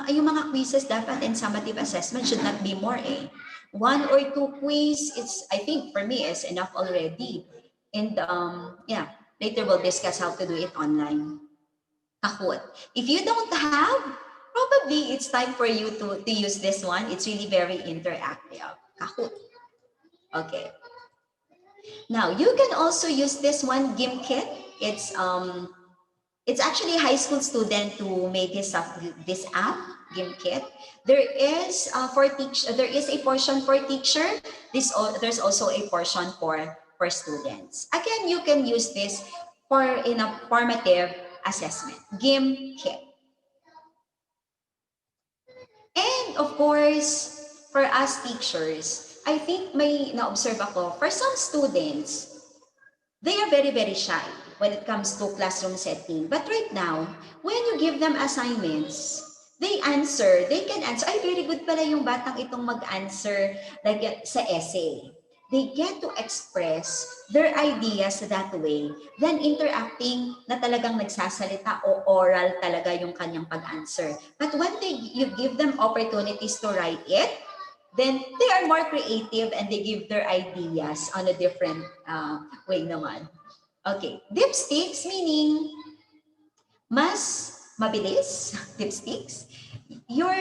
yung mga quizzes dapat and summative assessment should not be more eh. 1 or 2 quiz, it's, I think for me, is enough already. And yeah, later we'll discuss how to do it online. Kahoot. If you don't have, probably it's time for you to use this one. It's really very interactive. Kahoot. Okay. Now, you can also use this one, GimKit. It's actually a high school student who made this app, GimKit. There is there is a portion for teacher. There's also a portion for students. Again, you can use this for in a formative assessment. GimKit. And of course, for us teachers, I think may na-observe ako, for some students, they are very, very shy when it comes to classroom setting. But right now, when you give them assignments, they can answer. Ay, very good pala yung batang itong mag-answer like sa essay. They get to express their ideas that way than interacting na talagang nagsasalita o oral talaga yung kanyang pag-answer. But when you give them opportunities to write it, then they are more creative and they give their ideas on a different way naman. Okay, dipsticks meaning mas mabilis, dipsticks. Your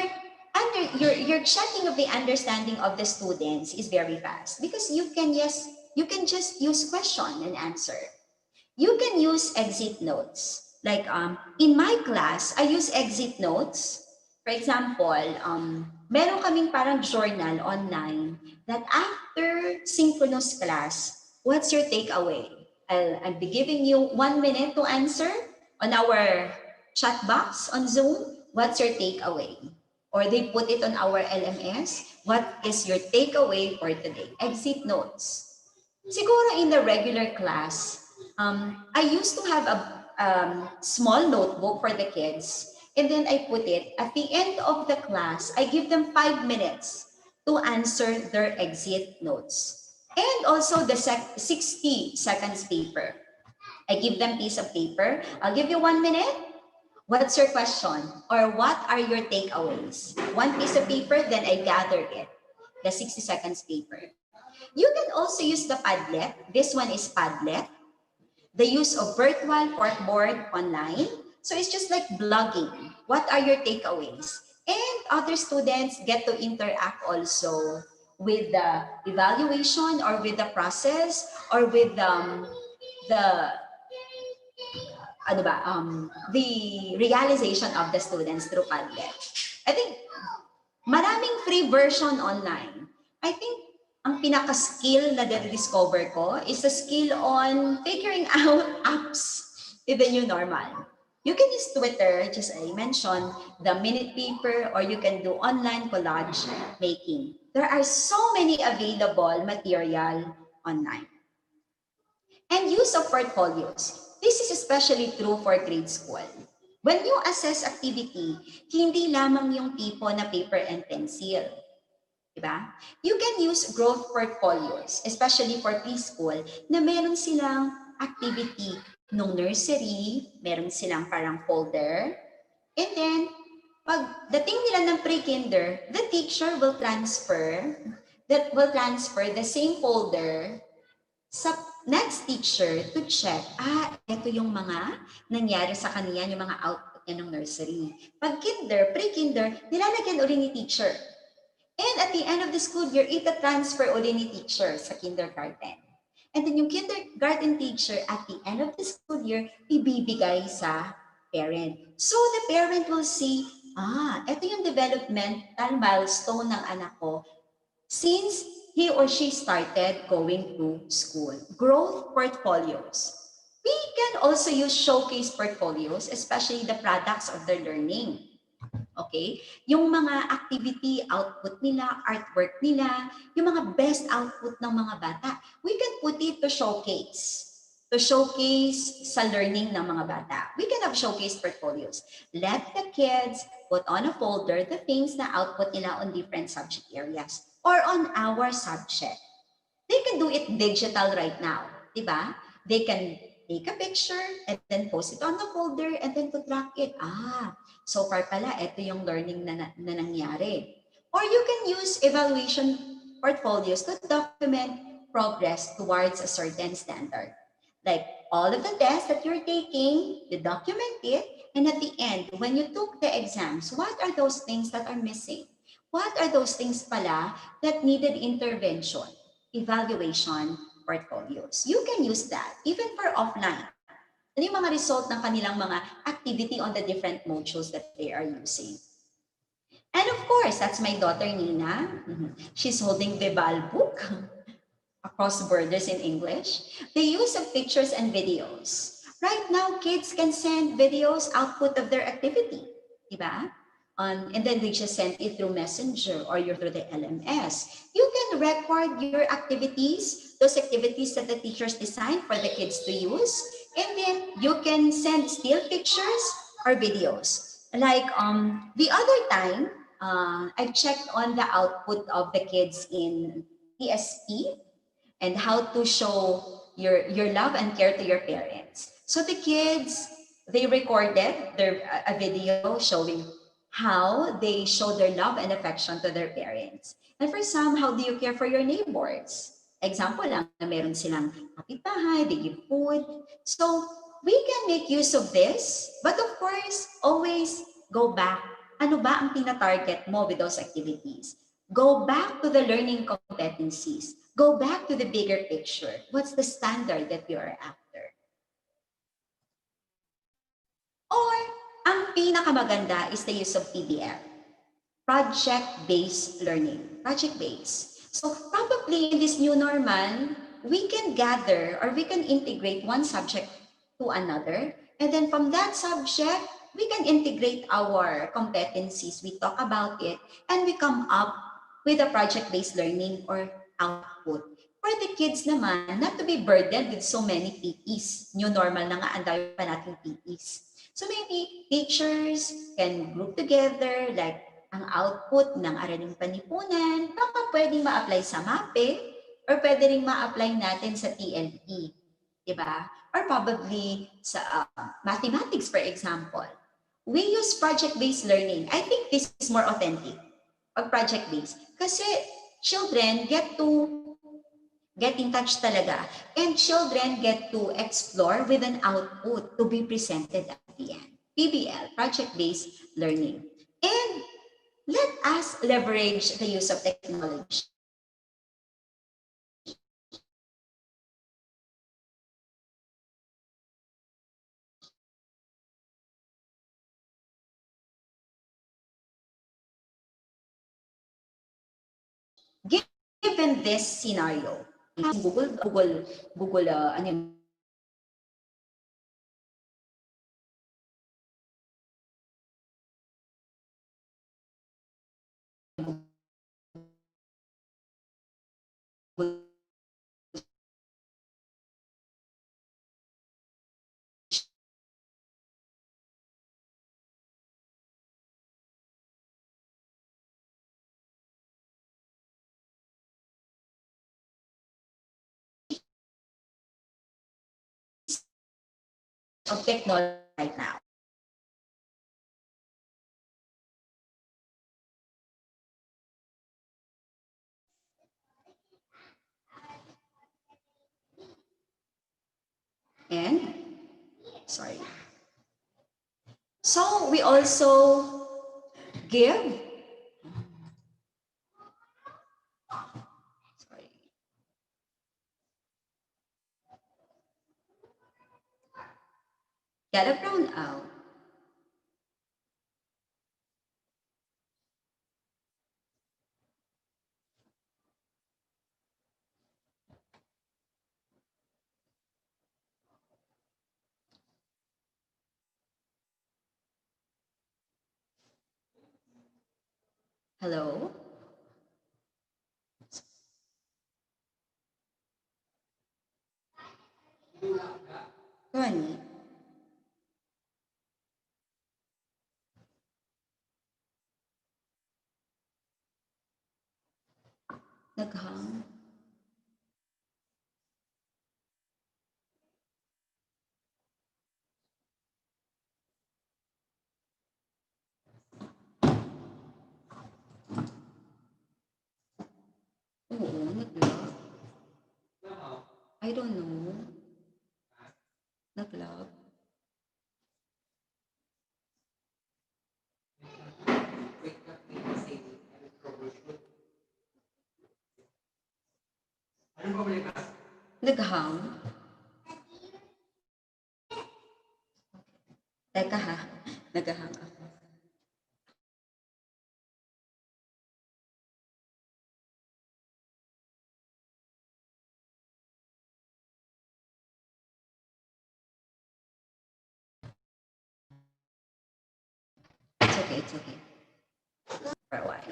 checking of the understanding of the students is very fast because you can just use question and answer. You can use exit notes. Like in my class, I use exit notes. For example, meron kaming parang journal online that after synchronous class, what's your takeaway? I'll be giving you 1 minute to answer on our chat box on Zoom. What's your takeaway? Or they put it on our LMS. What is your takeaway for today? Exit notes. Siguro in the regular class, I used to have a small notebook for the kids, and then I put it at the end of the class. I give them 5 minutes to answer their exit notes. And also the 60 seconds paper. I give them piece of paper. I'll give you 1 minute. What's your question? Or what are your takeaways? One piece of paper, then I gather it. The 60 seconds paper. You can also use the Padlet. This one is Padlet. The use of virtual corkboard online. So it's just like blogging. What are your takeaways? And other students get to interact also with the evaluation or with the process or with the realization of the students through Padlet. I think maraming free version online. I think ang pinaka-skill na discover ko is a skill on figuring out apps with the new normal. You can use Twitter, just I mentioned, the minute paper, or you can do online collage making. There are so many available material online. And use of portfolios. This is especially true for grade school. When you assess activity, hindi lamang yung tipo na paper and pencil. Diba? You can use growth portfolios, especially for preschool, na meron silang activity nung nursery, meron silang parang folder, and then, pag dating nila ng pre-kinder, the teacher will transfer the same folder sa next teacher to check, ito yung mga nangyari sa kanya, yung mga output niya ng nursery. Pag kinder, pre-kinder, nilalagyan uli ni teacher. And at the end of the school year, ita-transfer uli ni teacher sa kindergarten. And then yung kindergarten teacher at the end of the school year, ibibigay sa parent. So the parent will see, ito yung developmental milestone ng anak ko since he or she started going to school. Growth portfolios. We can also use showcase portfolios, especially the products of their learning. Okay? Yung mga activity output nila, artwork nila, yung mga best output ng mga bata, we can put it to showcase. to showcase sa learning ng mga bata. We can have showcase portfolios. Let the kids put on a folder the things na output nila on different subject areas or on our subject. They can do it digital right now, di ba? They can take a picture and then post it on the folder and then to track it. So far pala, ito yung learning na nangyari. Or you can use evaluation portfolios to document progress towards a certain standard. Like all of the tests that you're taking, you document it, and at the end, when you took the exams, what are those things that are missing? What are those things pala that needed intervention? Evaluation portfolios. You can use that even for offline. Ano yung mga result ng kanilang mga activity on the different modules that they are using. And of course, that's my daughter Nina. She's holding Vival book, Across Borders in English. The use of pictures and videos. Right now, kids can send videos output of their activity, diba? And then they just send it through Messenger or you're through the LMS. You can record your activities, those activities that the teachers designed for the kids to use, and then you can send still pictures or videos. Like the other time, I checked on the output of the kids in PSP and how to show your love and care to your parents. So the kids, they recorded a video showing how they show their love and affection to their parents. And for some, how do you care for your neighbors? Example lang, meron silang kapitbahay, they give food. So we can make use of this, but of course, always go back. Ano ba ang tina-target mo with those activities? Go back to the learning competencies. Go back to the bigger picture. What's the standard that you are after? Or, ang pinakamaganda is the use of PBL, project-based learning, project-based. So probably in this new normal, we can gather or we can integrate one subject to another. And then from that subject, we can integrate our competencies. We talk about it and we come up with a project-based learning or output. For the kids naman, not to be burdened with so many PEs. New normal na nga, ang dami pa nating PEs. So maybe teachers can group together, like ang output ng Araling Panipunan, baka pwedeng ma-apply sa MAPE or pwede rin ma-apply natin sa TLE. Diba? Or probably sa mathematics, for example. We use project-based learning. I think this is more authentic pag project-based. Kasi children get in touch talaga. And children get to explore with an output to be presented at the end. PBL, project-based learning. And let us leverage the use of technology. Given this scenario, Google, ano of technology right now. And, sorry. So we also give, sorry. Get a brown out. Hello? Gani. Naghang. Oo, nag-lag. I don't know. Nag-lag. Naghang. Teka ha. Naghang ako. It's okay, it's okay. For a while.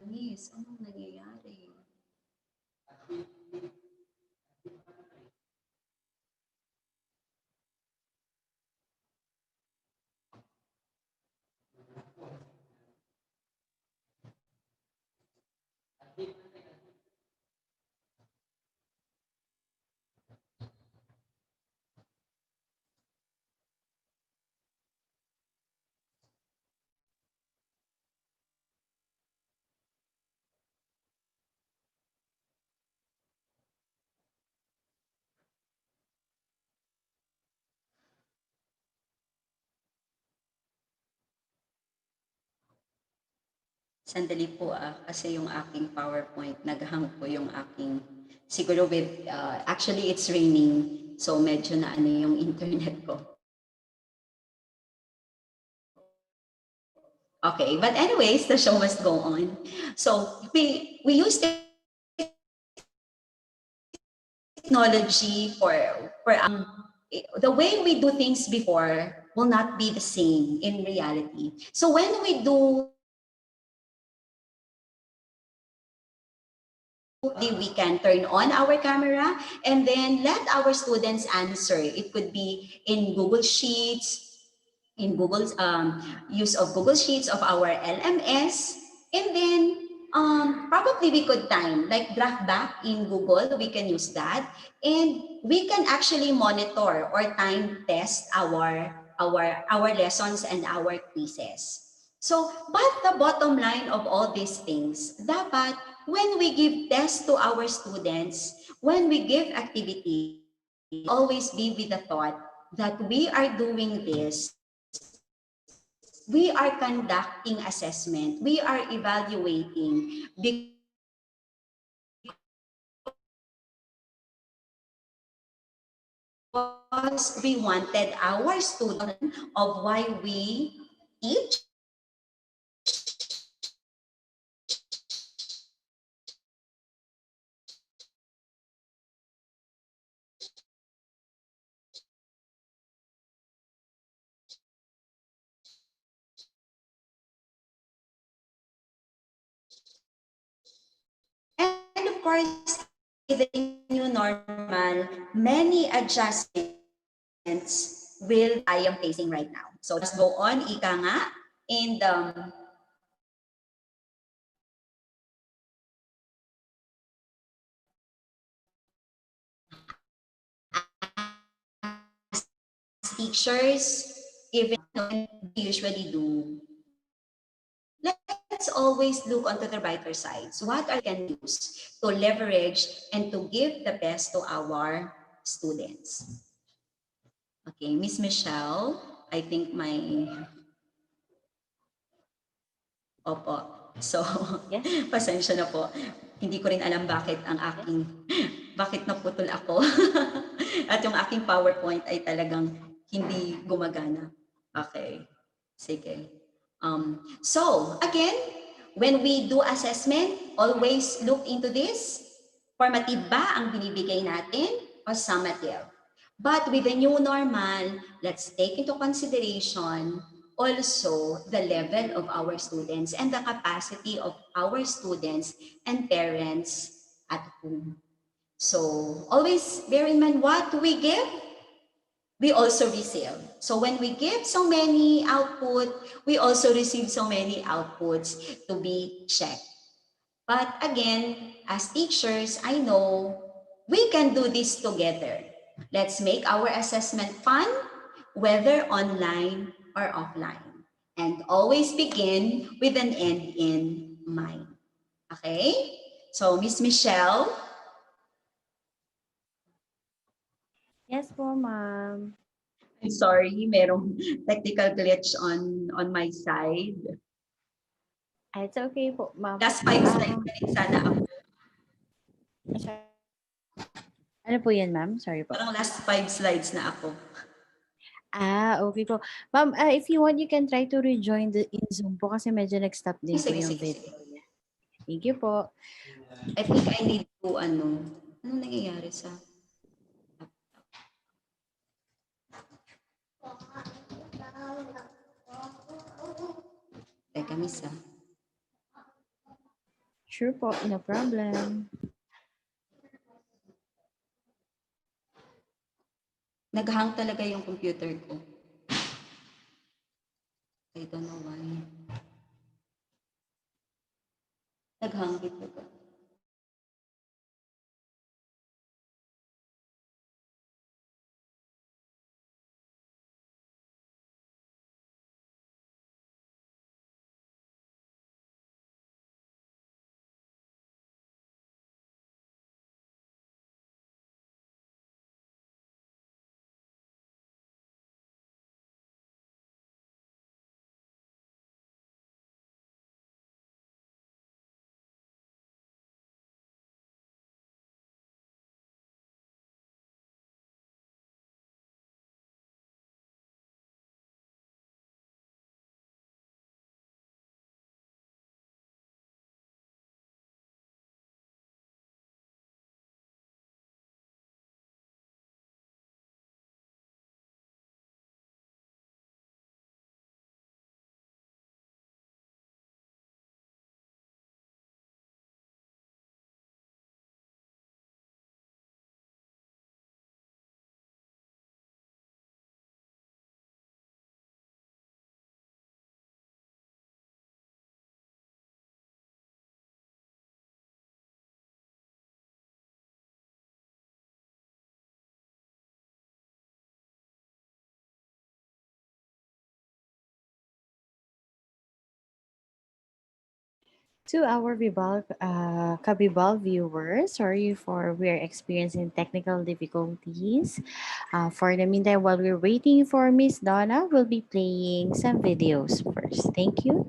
Miss, anong nangyayari? Sandali po kasi yung aking PowerPoint, naghang po yung aking, siguro with, actually it's raining, so medyo na ano yung internet ko. Okay, but anyways, the show must go on. So we use technology for the way we do things before will not be the same in reality. So when we do, we can turn on our camera and then let our students answer. It could be in Google Sheets, in Google's use of Google Sheets of our LMS, and then probably we could time like draft back in Google. We can use that, and we can actually monitor or time test our lessons and our quizzes. So, but the bottom line of all these things, dapat when we give tests to our students, when we give activity, always be with the thought that we are doing this, we are conducting assessment, we are evaluating because we wanted our student of why we teach course, with the new normal, many adjustments will I am facing right now. So just go on, ika nga, and teachers, even we usually do, let's always look onto the brighter sides. What I can use to leverage and to give the best to our students? Okay, Miss Michelle, I think my, opo. So, Yes. pasensya na po. Hindi ko rin alam bakit ang aking, bakit naputol ako. At yung aking PowerPoint ay talagang hindi gumagana. Okay, sige. So, again, when we do assessment, always look into this. Formative ba ang binibigay natin o summative? But with the new normal, let's take into consideration also the level of our students and the capacity of our students and parents at home. So always bear in mind, what we give, we also receive. So when we give so many output, we also receive so many outputs to be checked. But again, as teachers, I know we can do this together. Let's make our assessment fun, whether online or offline. And always begin with an end in mind. Okay? So, Miss Michelle, Yes po, ma'am. I'm sorry, merong technical glitch on my side. It's okay po, ma'am. Last 5 slides na rin sana ako. Sorry. Ano po yan, ma'am? Sorry po. Parang last 5 slides na ako. Okay po. Ma'am, if you want, you can try to rejoin the in Zoom po kasi medyo nag-stop din po Sige, yung sige, video sige. niya. Thank you po. I think I need to, anong nangyayari sa laptop? Teka, miss ah. Sure po, no problem. Nag-hang talaga yung computer ko. I don't know why. Nag-hang dito ba? To our Kabibal viewers, sorry for we're experiencing technical difficulties. For the meantime, while we're waiting for Miss Donna, we'll be playing some videos first. Thank you.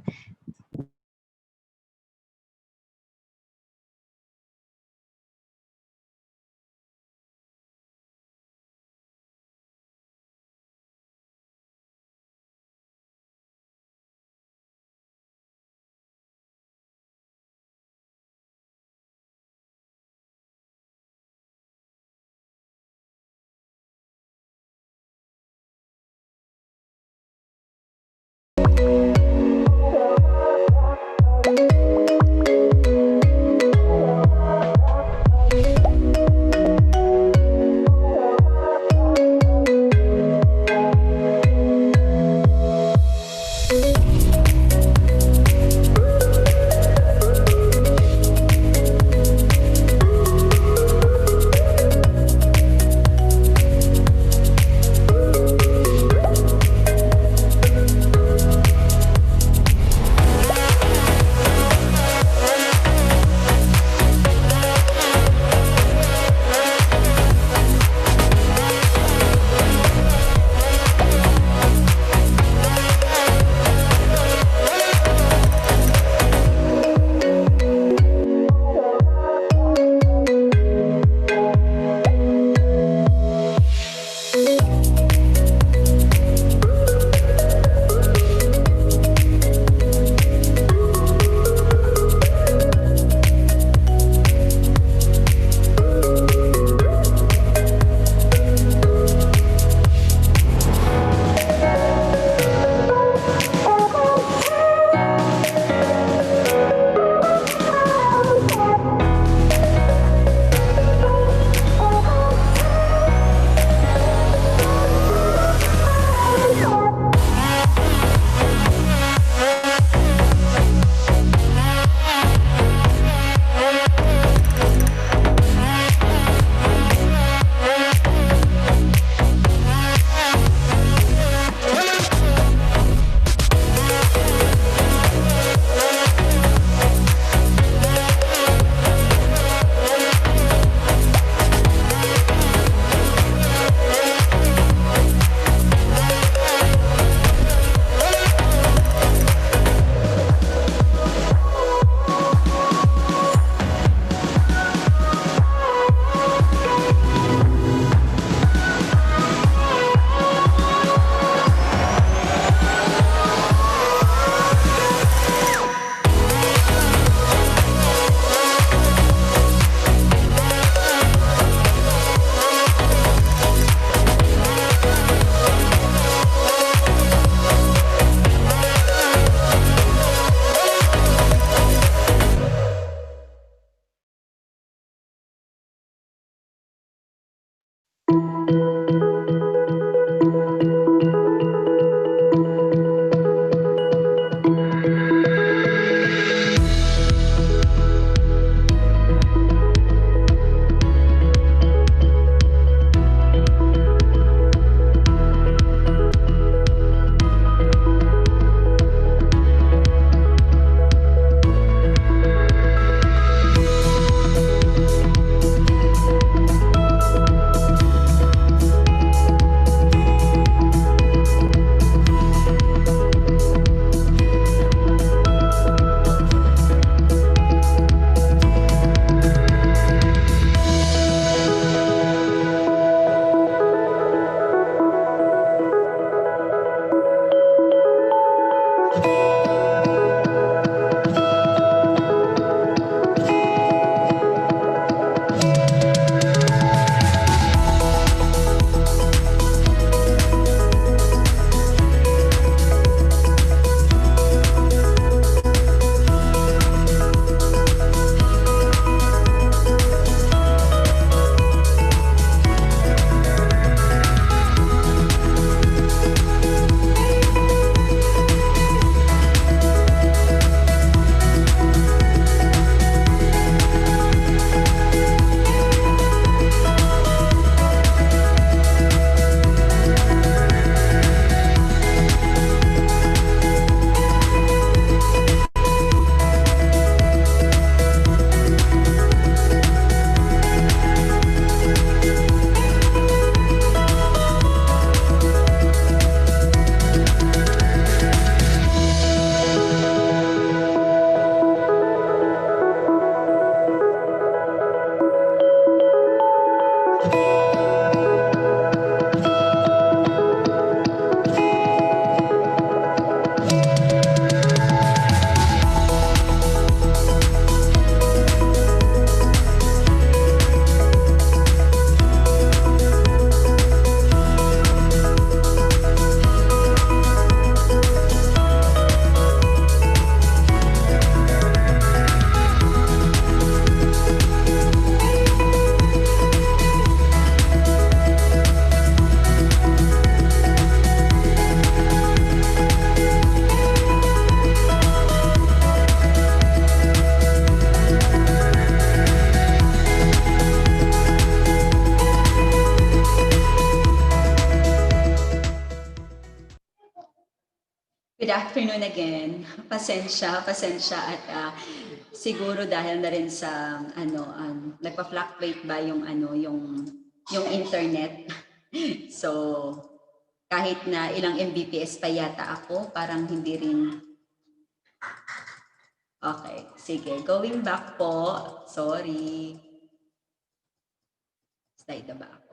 Good afternoon again. Pasensya, pasensya at siguro dahil na rin sa nagpa-fluctuate ba yung yung internet. So kahit na ilang Mbps pa yata ako, parang hindi rin. Okay, sige. Going back po. Sorry. Slide na ba ako?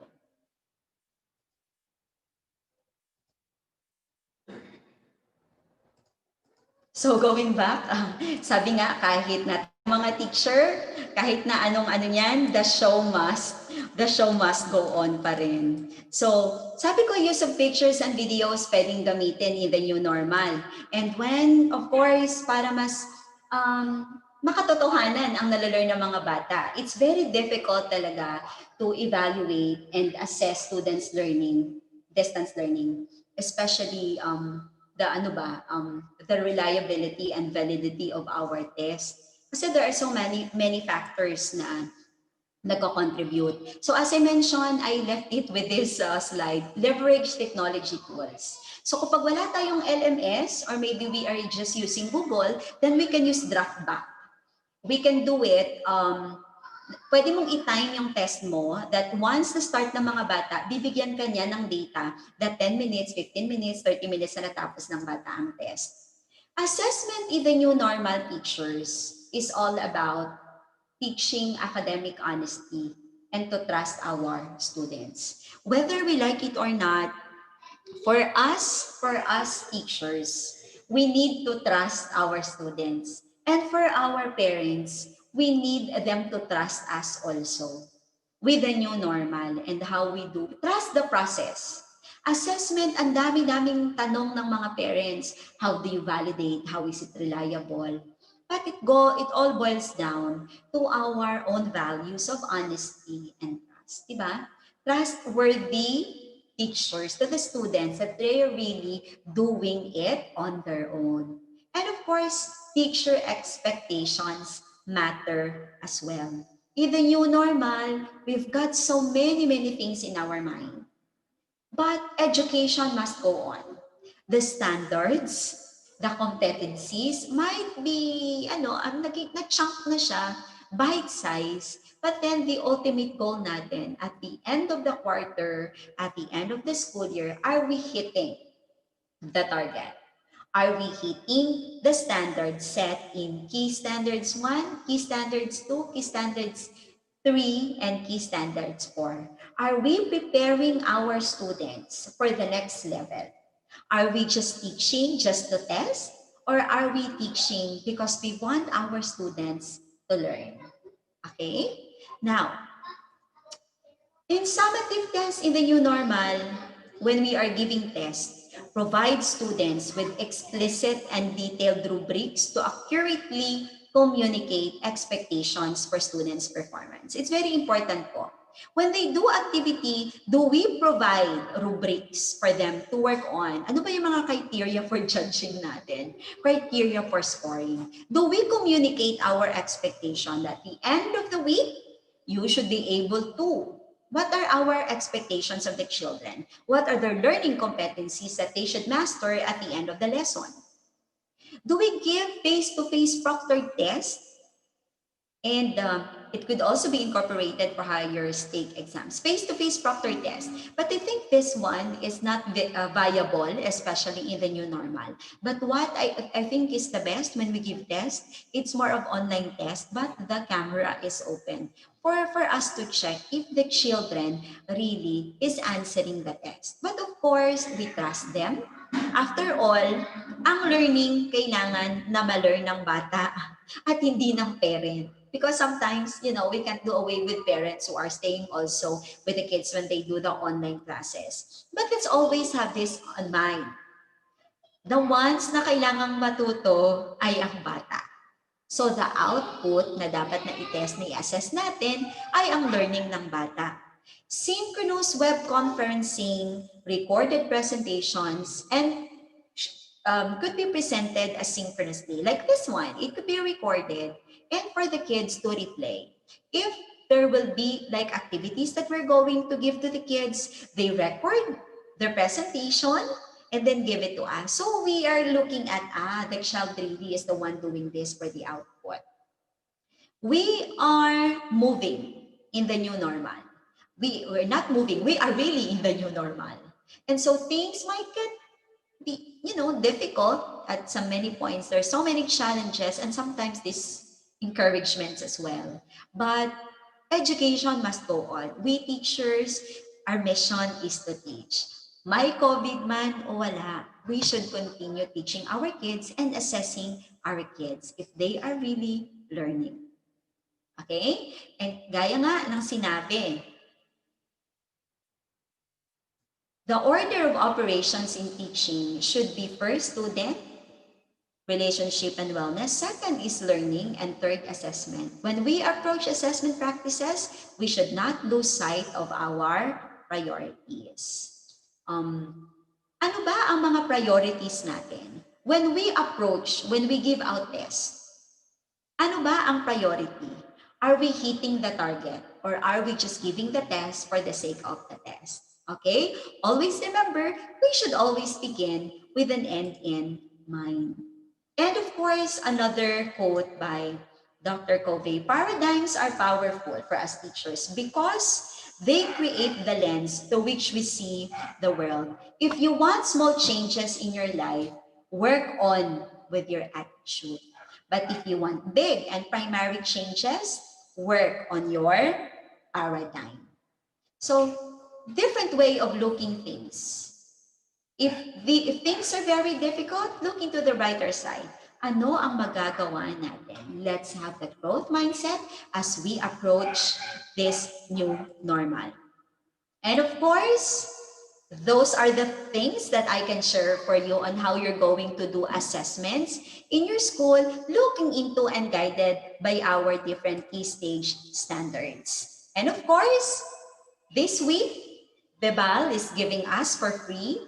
So going back, sabi nga kahit na mga teacher, kahit na anong-ano yan, the show must go on pa rin. So sabi ko, use of pictures and videos pwedeng gamitin in the new normal. And when, of course, para mas makatotohanan ang nalalearn ng mga bata, it's very difficult talaga to evaluate and assess students' learning, distance learning, especially the reliability and validity of our test. Kasi there are so many factors na nagko-contribute. So as I mentioned, I left it with this slide, leverage technology tools. So kapag wala tayong LMS or maybe we are just using Google, then we can use Draftback. We can do it pwede mong i-time yung test mo that once na start ng mga bata, bibigyan ka niya ng data that 10 minutes, 15 minutes, 30 minutes na natapos ng bata ang test. Assessment in the new normal teachers is all about teaching academic honesty and to trust our students. Whether we like it or not, for us teachers, we need to trust our students. And for our parents, we need them to trust us also with the new normal and how we do. Trust the process. Assessment, ang dami-daming tanong ng mga parents. How do you validate? How is it reliable? But it all boils down to our own values of honesty and trust. Diba? Trustworthy teachers to the students that they are really doing it on their own. And of course, teacher expectations matter as well. In the new normal, we've got so many things in our mind. But education must go on. The standards, the competencies might be, na-chunk na siya, bite size, but then the ultimate goal natin at the end of the quarter, at the end of the school year, are we hitting the target? Are we hitting the standards set in Key Standards 1, Key Standards 2, Key Standards 3, and Key Standards 4? Are we preparing our students for the next level? Are we just teaching just to test? Or are we teaching because we want our students to learn? Okay? Now, in summative tests in the new normal, when we are giving tests, provide students with explicit and detailed rubrics to accurately communicate expectations for students' performance. It's very important po. When they do activity, do we provide rubrics for them to work on? Ano ba yung mga criteria for judging natin? Criteria for scoring. Do we communicate our expectation that at the end of the week, you should be able to? What are our expectations of the children? What are their learning competencies that they should master at the end of the lesson? Do we give face-to-face proctored tests? And it could also be incorporated for higher stake exams. Face-to-face proctor test. But I think this one is not viable, especially in the new normal. But what I think is the best when we give tests, it's more of online test, but the camera is open for us to check if the children really is answering the test. But of course, we trust them. After all, ang learning kailangan na ma-learn ng bata at hindi ng parent. Because sometimes, we can't do away with parents who are staying also with the kids when they do the online classes. But let's always have this in mind. The ones na kailangang matuto ay ang bata. So the output na dapat na i-test na i-assess natin ay ang learning ng bata. Synchronous web conferencing, recorded presentations, and could be presented asynchronously. Like this one, it could be recorded and for the kids to replay. If there will be like activities that we're going to give to the kids, they record their presentation and then give it to us. So we are looking at, the child really is the one doing this for the output. We are moving in the new normal. We're not moving, we are really in the new normal. And so things might get difficult at some many points. There's so many challenges and sometimes these encouragements as well. But education must go on. We teachers, our mission is to teach. May COVID man o wala, we should continue teaching our kids and assessing our kids if they are really learning. Okay? And gaya nga ng sinabi, the order of operations in teaching should be first student, relationship and wellness. Second is learning. And third, assessment. When we approach assessment practices, we should not lose sight of our priorities. Ano ba ang mga priorities natin? When we give out tests, ano ba ang priority? Are we hitting the target or are we just giving the test for the sake of the test? Okay? Always remember, we should always begin with an end in mind. And of course, another quote by Dr. Covey, paradigms are powerful for us teachers because they create the lens to which we see the world. If you want small changes in your life, work on with your attitude. But if you want big and primary changes, work on your paradigm. So, different way of looking things. If things are very difficult, look into the brighter side. Ano ang magagawa natin? Let's have the growth mindset as we approach this new normal. And of course, those are the things that I can share for you on how you're going to do assessments in your school, looking into and guided by our different key stage standards. And of course, this week, Bebal is giving us for free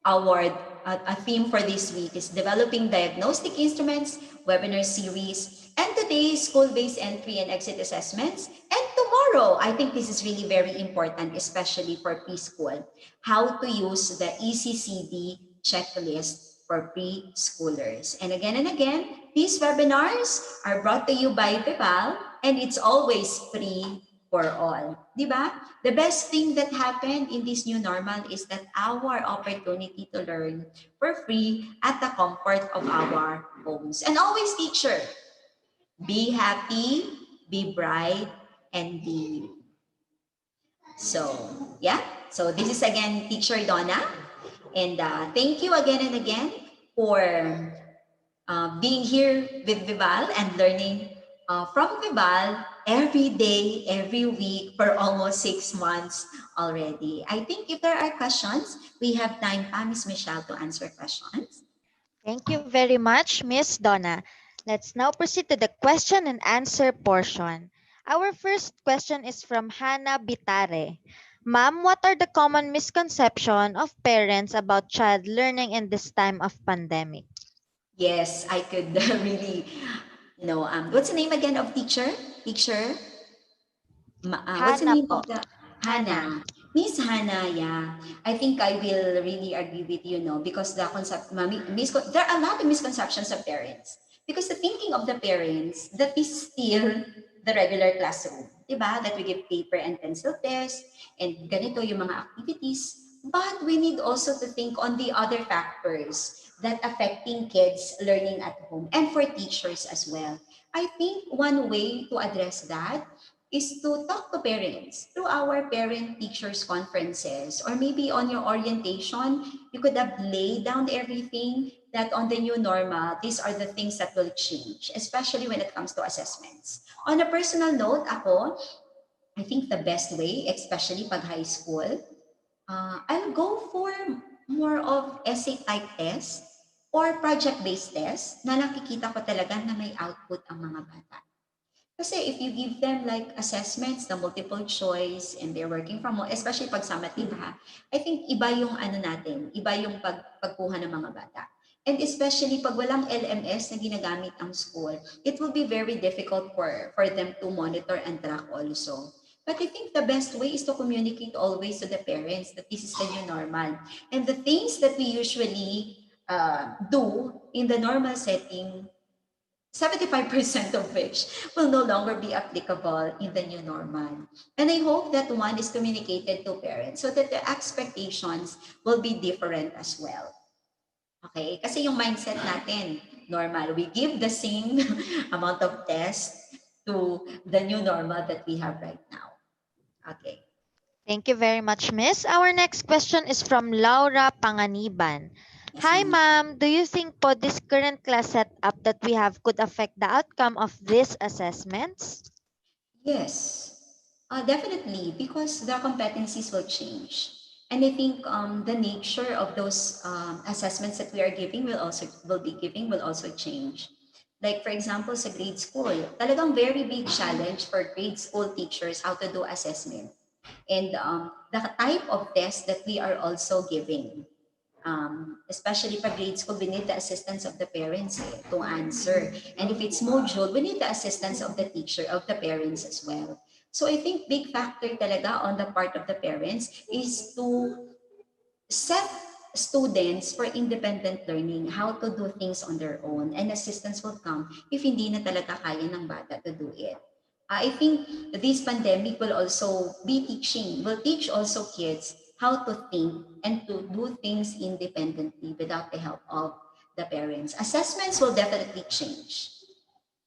award. A theme for this week is Developing Diagnostic Instruments webinar series, and today school-based entry and exit assessments, and tomorrow, I think this is really very important, especially for preschool, how to use the ECCD checklist for preschoolers. And again, these webinars are brought to you by Bebal, and it's always free for all. Diba? The best thing that happened in this new normal is that our opportunity to learn for free at the comfort of our homes. And always, teacher, be happy, be bright, and be you. So, yeah. So this is again Teacher Donna. And thank you again and again for being here with Vival and learning from Vival every day, every week for almost 6 months already. I think if there are questions, we have time pa, Miss Michelle, to answer questions. Thank you very much, Miss Donna. Let's now proceed to the question and answer portion. Our first question is from Hannah Bitare. Ma'am, what are the common misconceptions of parents about child learning in this time of pandemic? Yes, I could really, what's the name again of teacher? Teacher? What's the Hannah name po. of the Hannah. Hannah? Miss Hannah, yeah. I think I will really agree with you, no, because there are a lot of misconceptions of parents. Because the thinking of the parents that is still the regular classroom, diba? That we give paper and pencil test and ganito yung mga activities. But we need also to think on the other factors that affecting kids learning at home and for teachers as well. I think one way to address that is to talk to parents through our parent teachers conferences, or maybe on your orientation you could have laid down everything that on the new normal these are the things that will change, especially when it comes to assessments. On a personal note, I think the best way, especially pag high school, I'll go for more of essay type test or project based test na nakikita ko talaga na may output ang mga bata. Kasi if you give them like assessments na multiple choice and they're working from home, especially pag summative ha, I think iba yung natin, iba yung pagkuha ng mga bata. And especially pag walang LMS na ginagamit ang school, it will be very difficult for them to monitor and track also. But I think the best way is to communicate always to the parents that this is the new normal. And the things that we usually do in the normal setting, 75% of which will no longer be applicable in the new normal. And I hope that one is communicated to parents so that the expectations will be different as well. Okay? Kasi yung mindset natin, normal. We give the same amount of tests to the new normal that we have right now. Okay. Thank you very much, Miss. Our next question is from Laura Panganiban. Yes, Hi, ma'am. ma'am. Do you think po this current class setup that we have could affect the outcome of these assessments? Yes, definitely, because the competencies will change. And I think the nature of those assessments that we are giving will also change. Like for example, sa grade school, talagang very big challenge for grade school teachers how to do assessment. And the type of test that we are also giving. Especially for grade school, we need the assistance of the parents to answer. And if it's module, we need the assistance of the teacher, of the parents as well. So I think big factor talaga on the part of the parents is to set students for independent learning, how to do things on their own, and assistance will come if hindi na talaga kaya ng bata to do it. I think this pandemic will also be will teach also kids how to think and to do things independently without the help of the parents. Assessments will definitely change,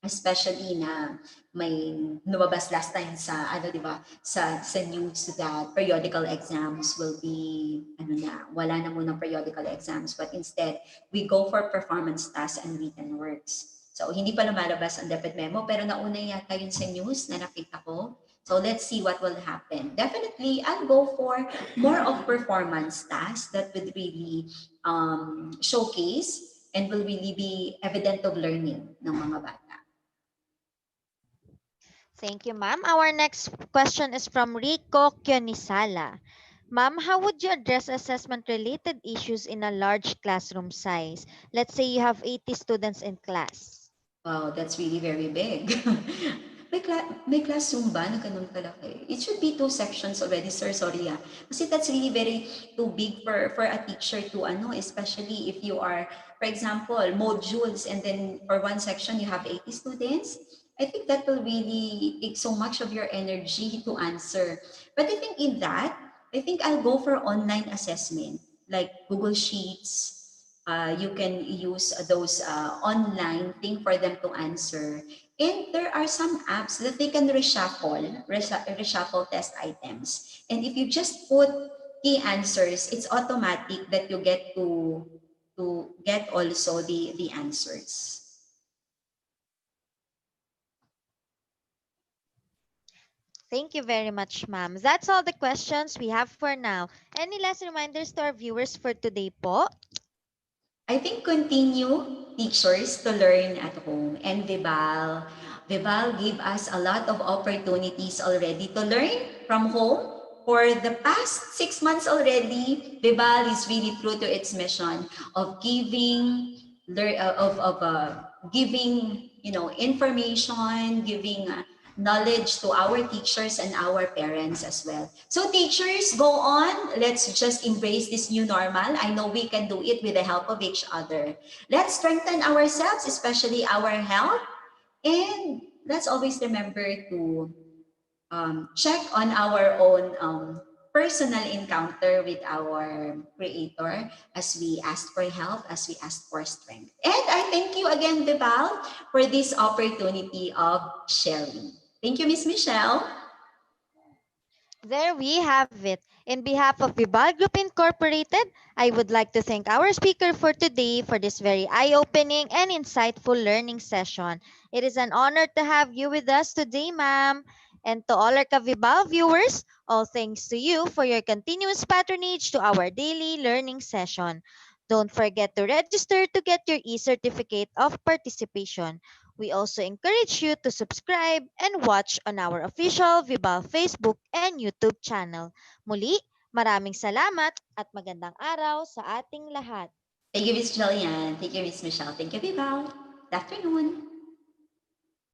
especially na may lumabas last time sa ano 'di ba sa news that periodical exams will be ano na wala na munang periodical exams, but instead we go for performance tasks and written works. So hindi pa lumalabas ang DepEd memo pero nauna yata yun sa news na nakita ko. So let's see what will happen. Definitely I'll go for more of performance tasks that would really showcase and will really be evident of learning ng mga bata. Thank you, ma'am. Our next question is from Rico Kyonisala. Ma'am, how would you address assessment-related issues in a large classroom size? Let's say you have 80 students in class. Wow, that's really very big. May classroom ba na ganun kalaki? It should be two sections already, sir. Sorry ah. Kasi that's really very too big for a teacher to ano, especially if you are, for example, modules and then for one section you have 80 students. I think that will really take so much of your energy to answer. But I think in that, I think I'll go for online assessment like Google Sheets. You can use those online thing for them to answer. And there are some apps that they can reshuffle test items. And if you just put key answers, it's automatic that you get to get also the answers. Thank you very much, ma'am. That's all the questions we have for now. Any last reminders to our viewers for today po? I think continue teachers to learn at home. And Vival gave us a lot of opportunities already to learn from home. For the past 6 months already, Vival is really true to its mission of giving, giving, information, giving knowledge to our teachers and our parents as well. So teachers, go on. Let's just embrace this new normal. I know we can do it with the help of each other. Let's strengthen ourselves, especially our health. And let's always remember to check on our own personal encounter with our creator as we ask for help, as we ask for strength. And I thank you again, Vibal, for this opportunity of sharing. Thank you, Miss Michelle. There we have it. In behalf of Vibal Group Incorporated, I would like to thank our speaker for today for this very eye-opening and insightful learning session. It is an honor to have you with us today, ma'am. And to all our Kavibal viewers, all thanks to you for your continuous patronage to our daily learning session. Don't forget to register to get your e-certificate of participation. We also encourage you to subscribe and watch on our official Vibal Facebook and YouTube channel. Muli, maraming salamat at magandang araw sa ating lahat. Thank you, Miss Jillian. Thank you, Miss Michelle. Thank you, Vibal. Good afternoon.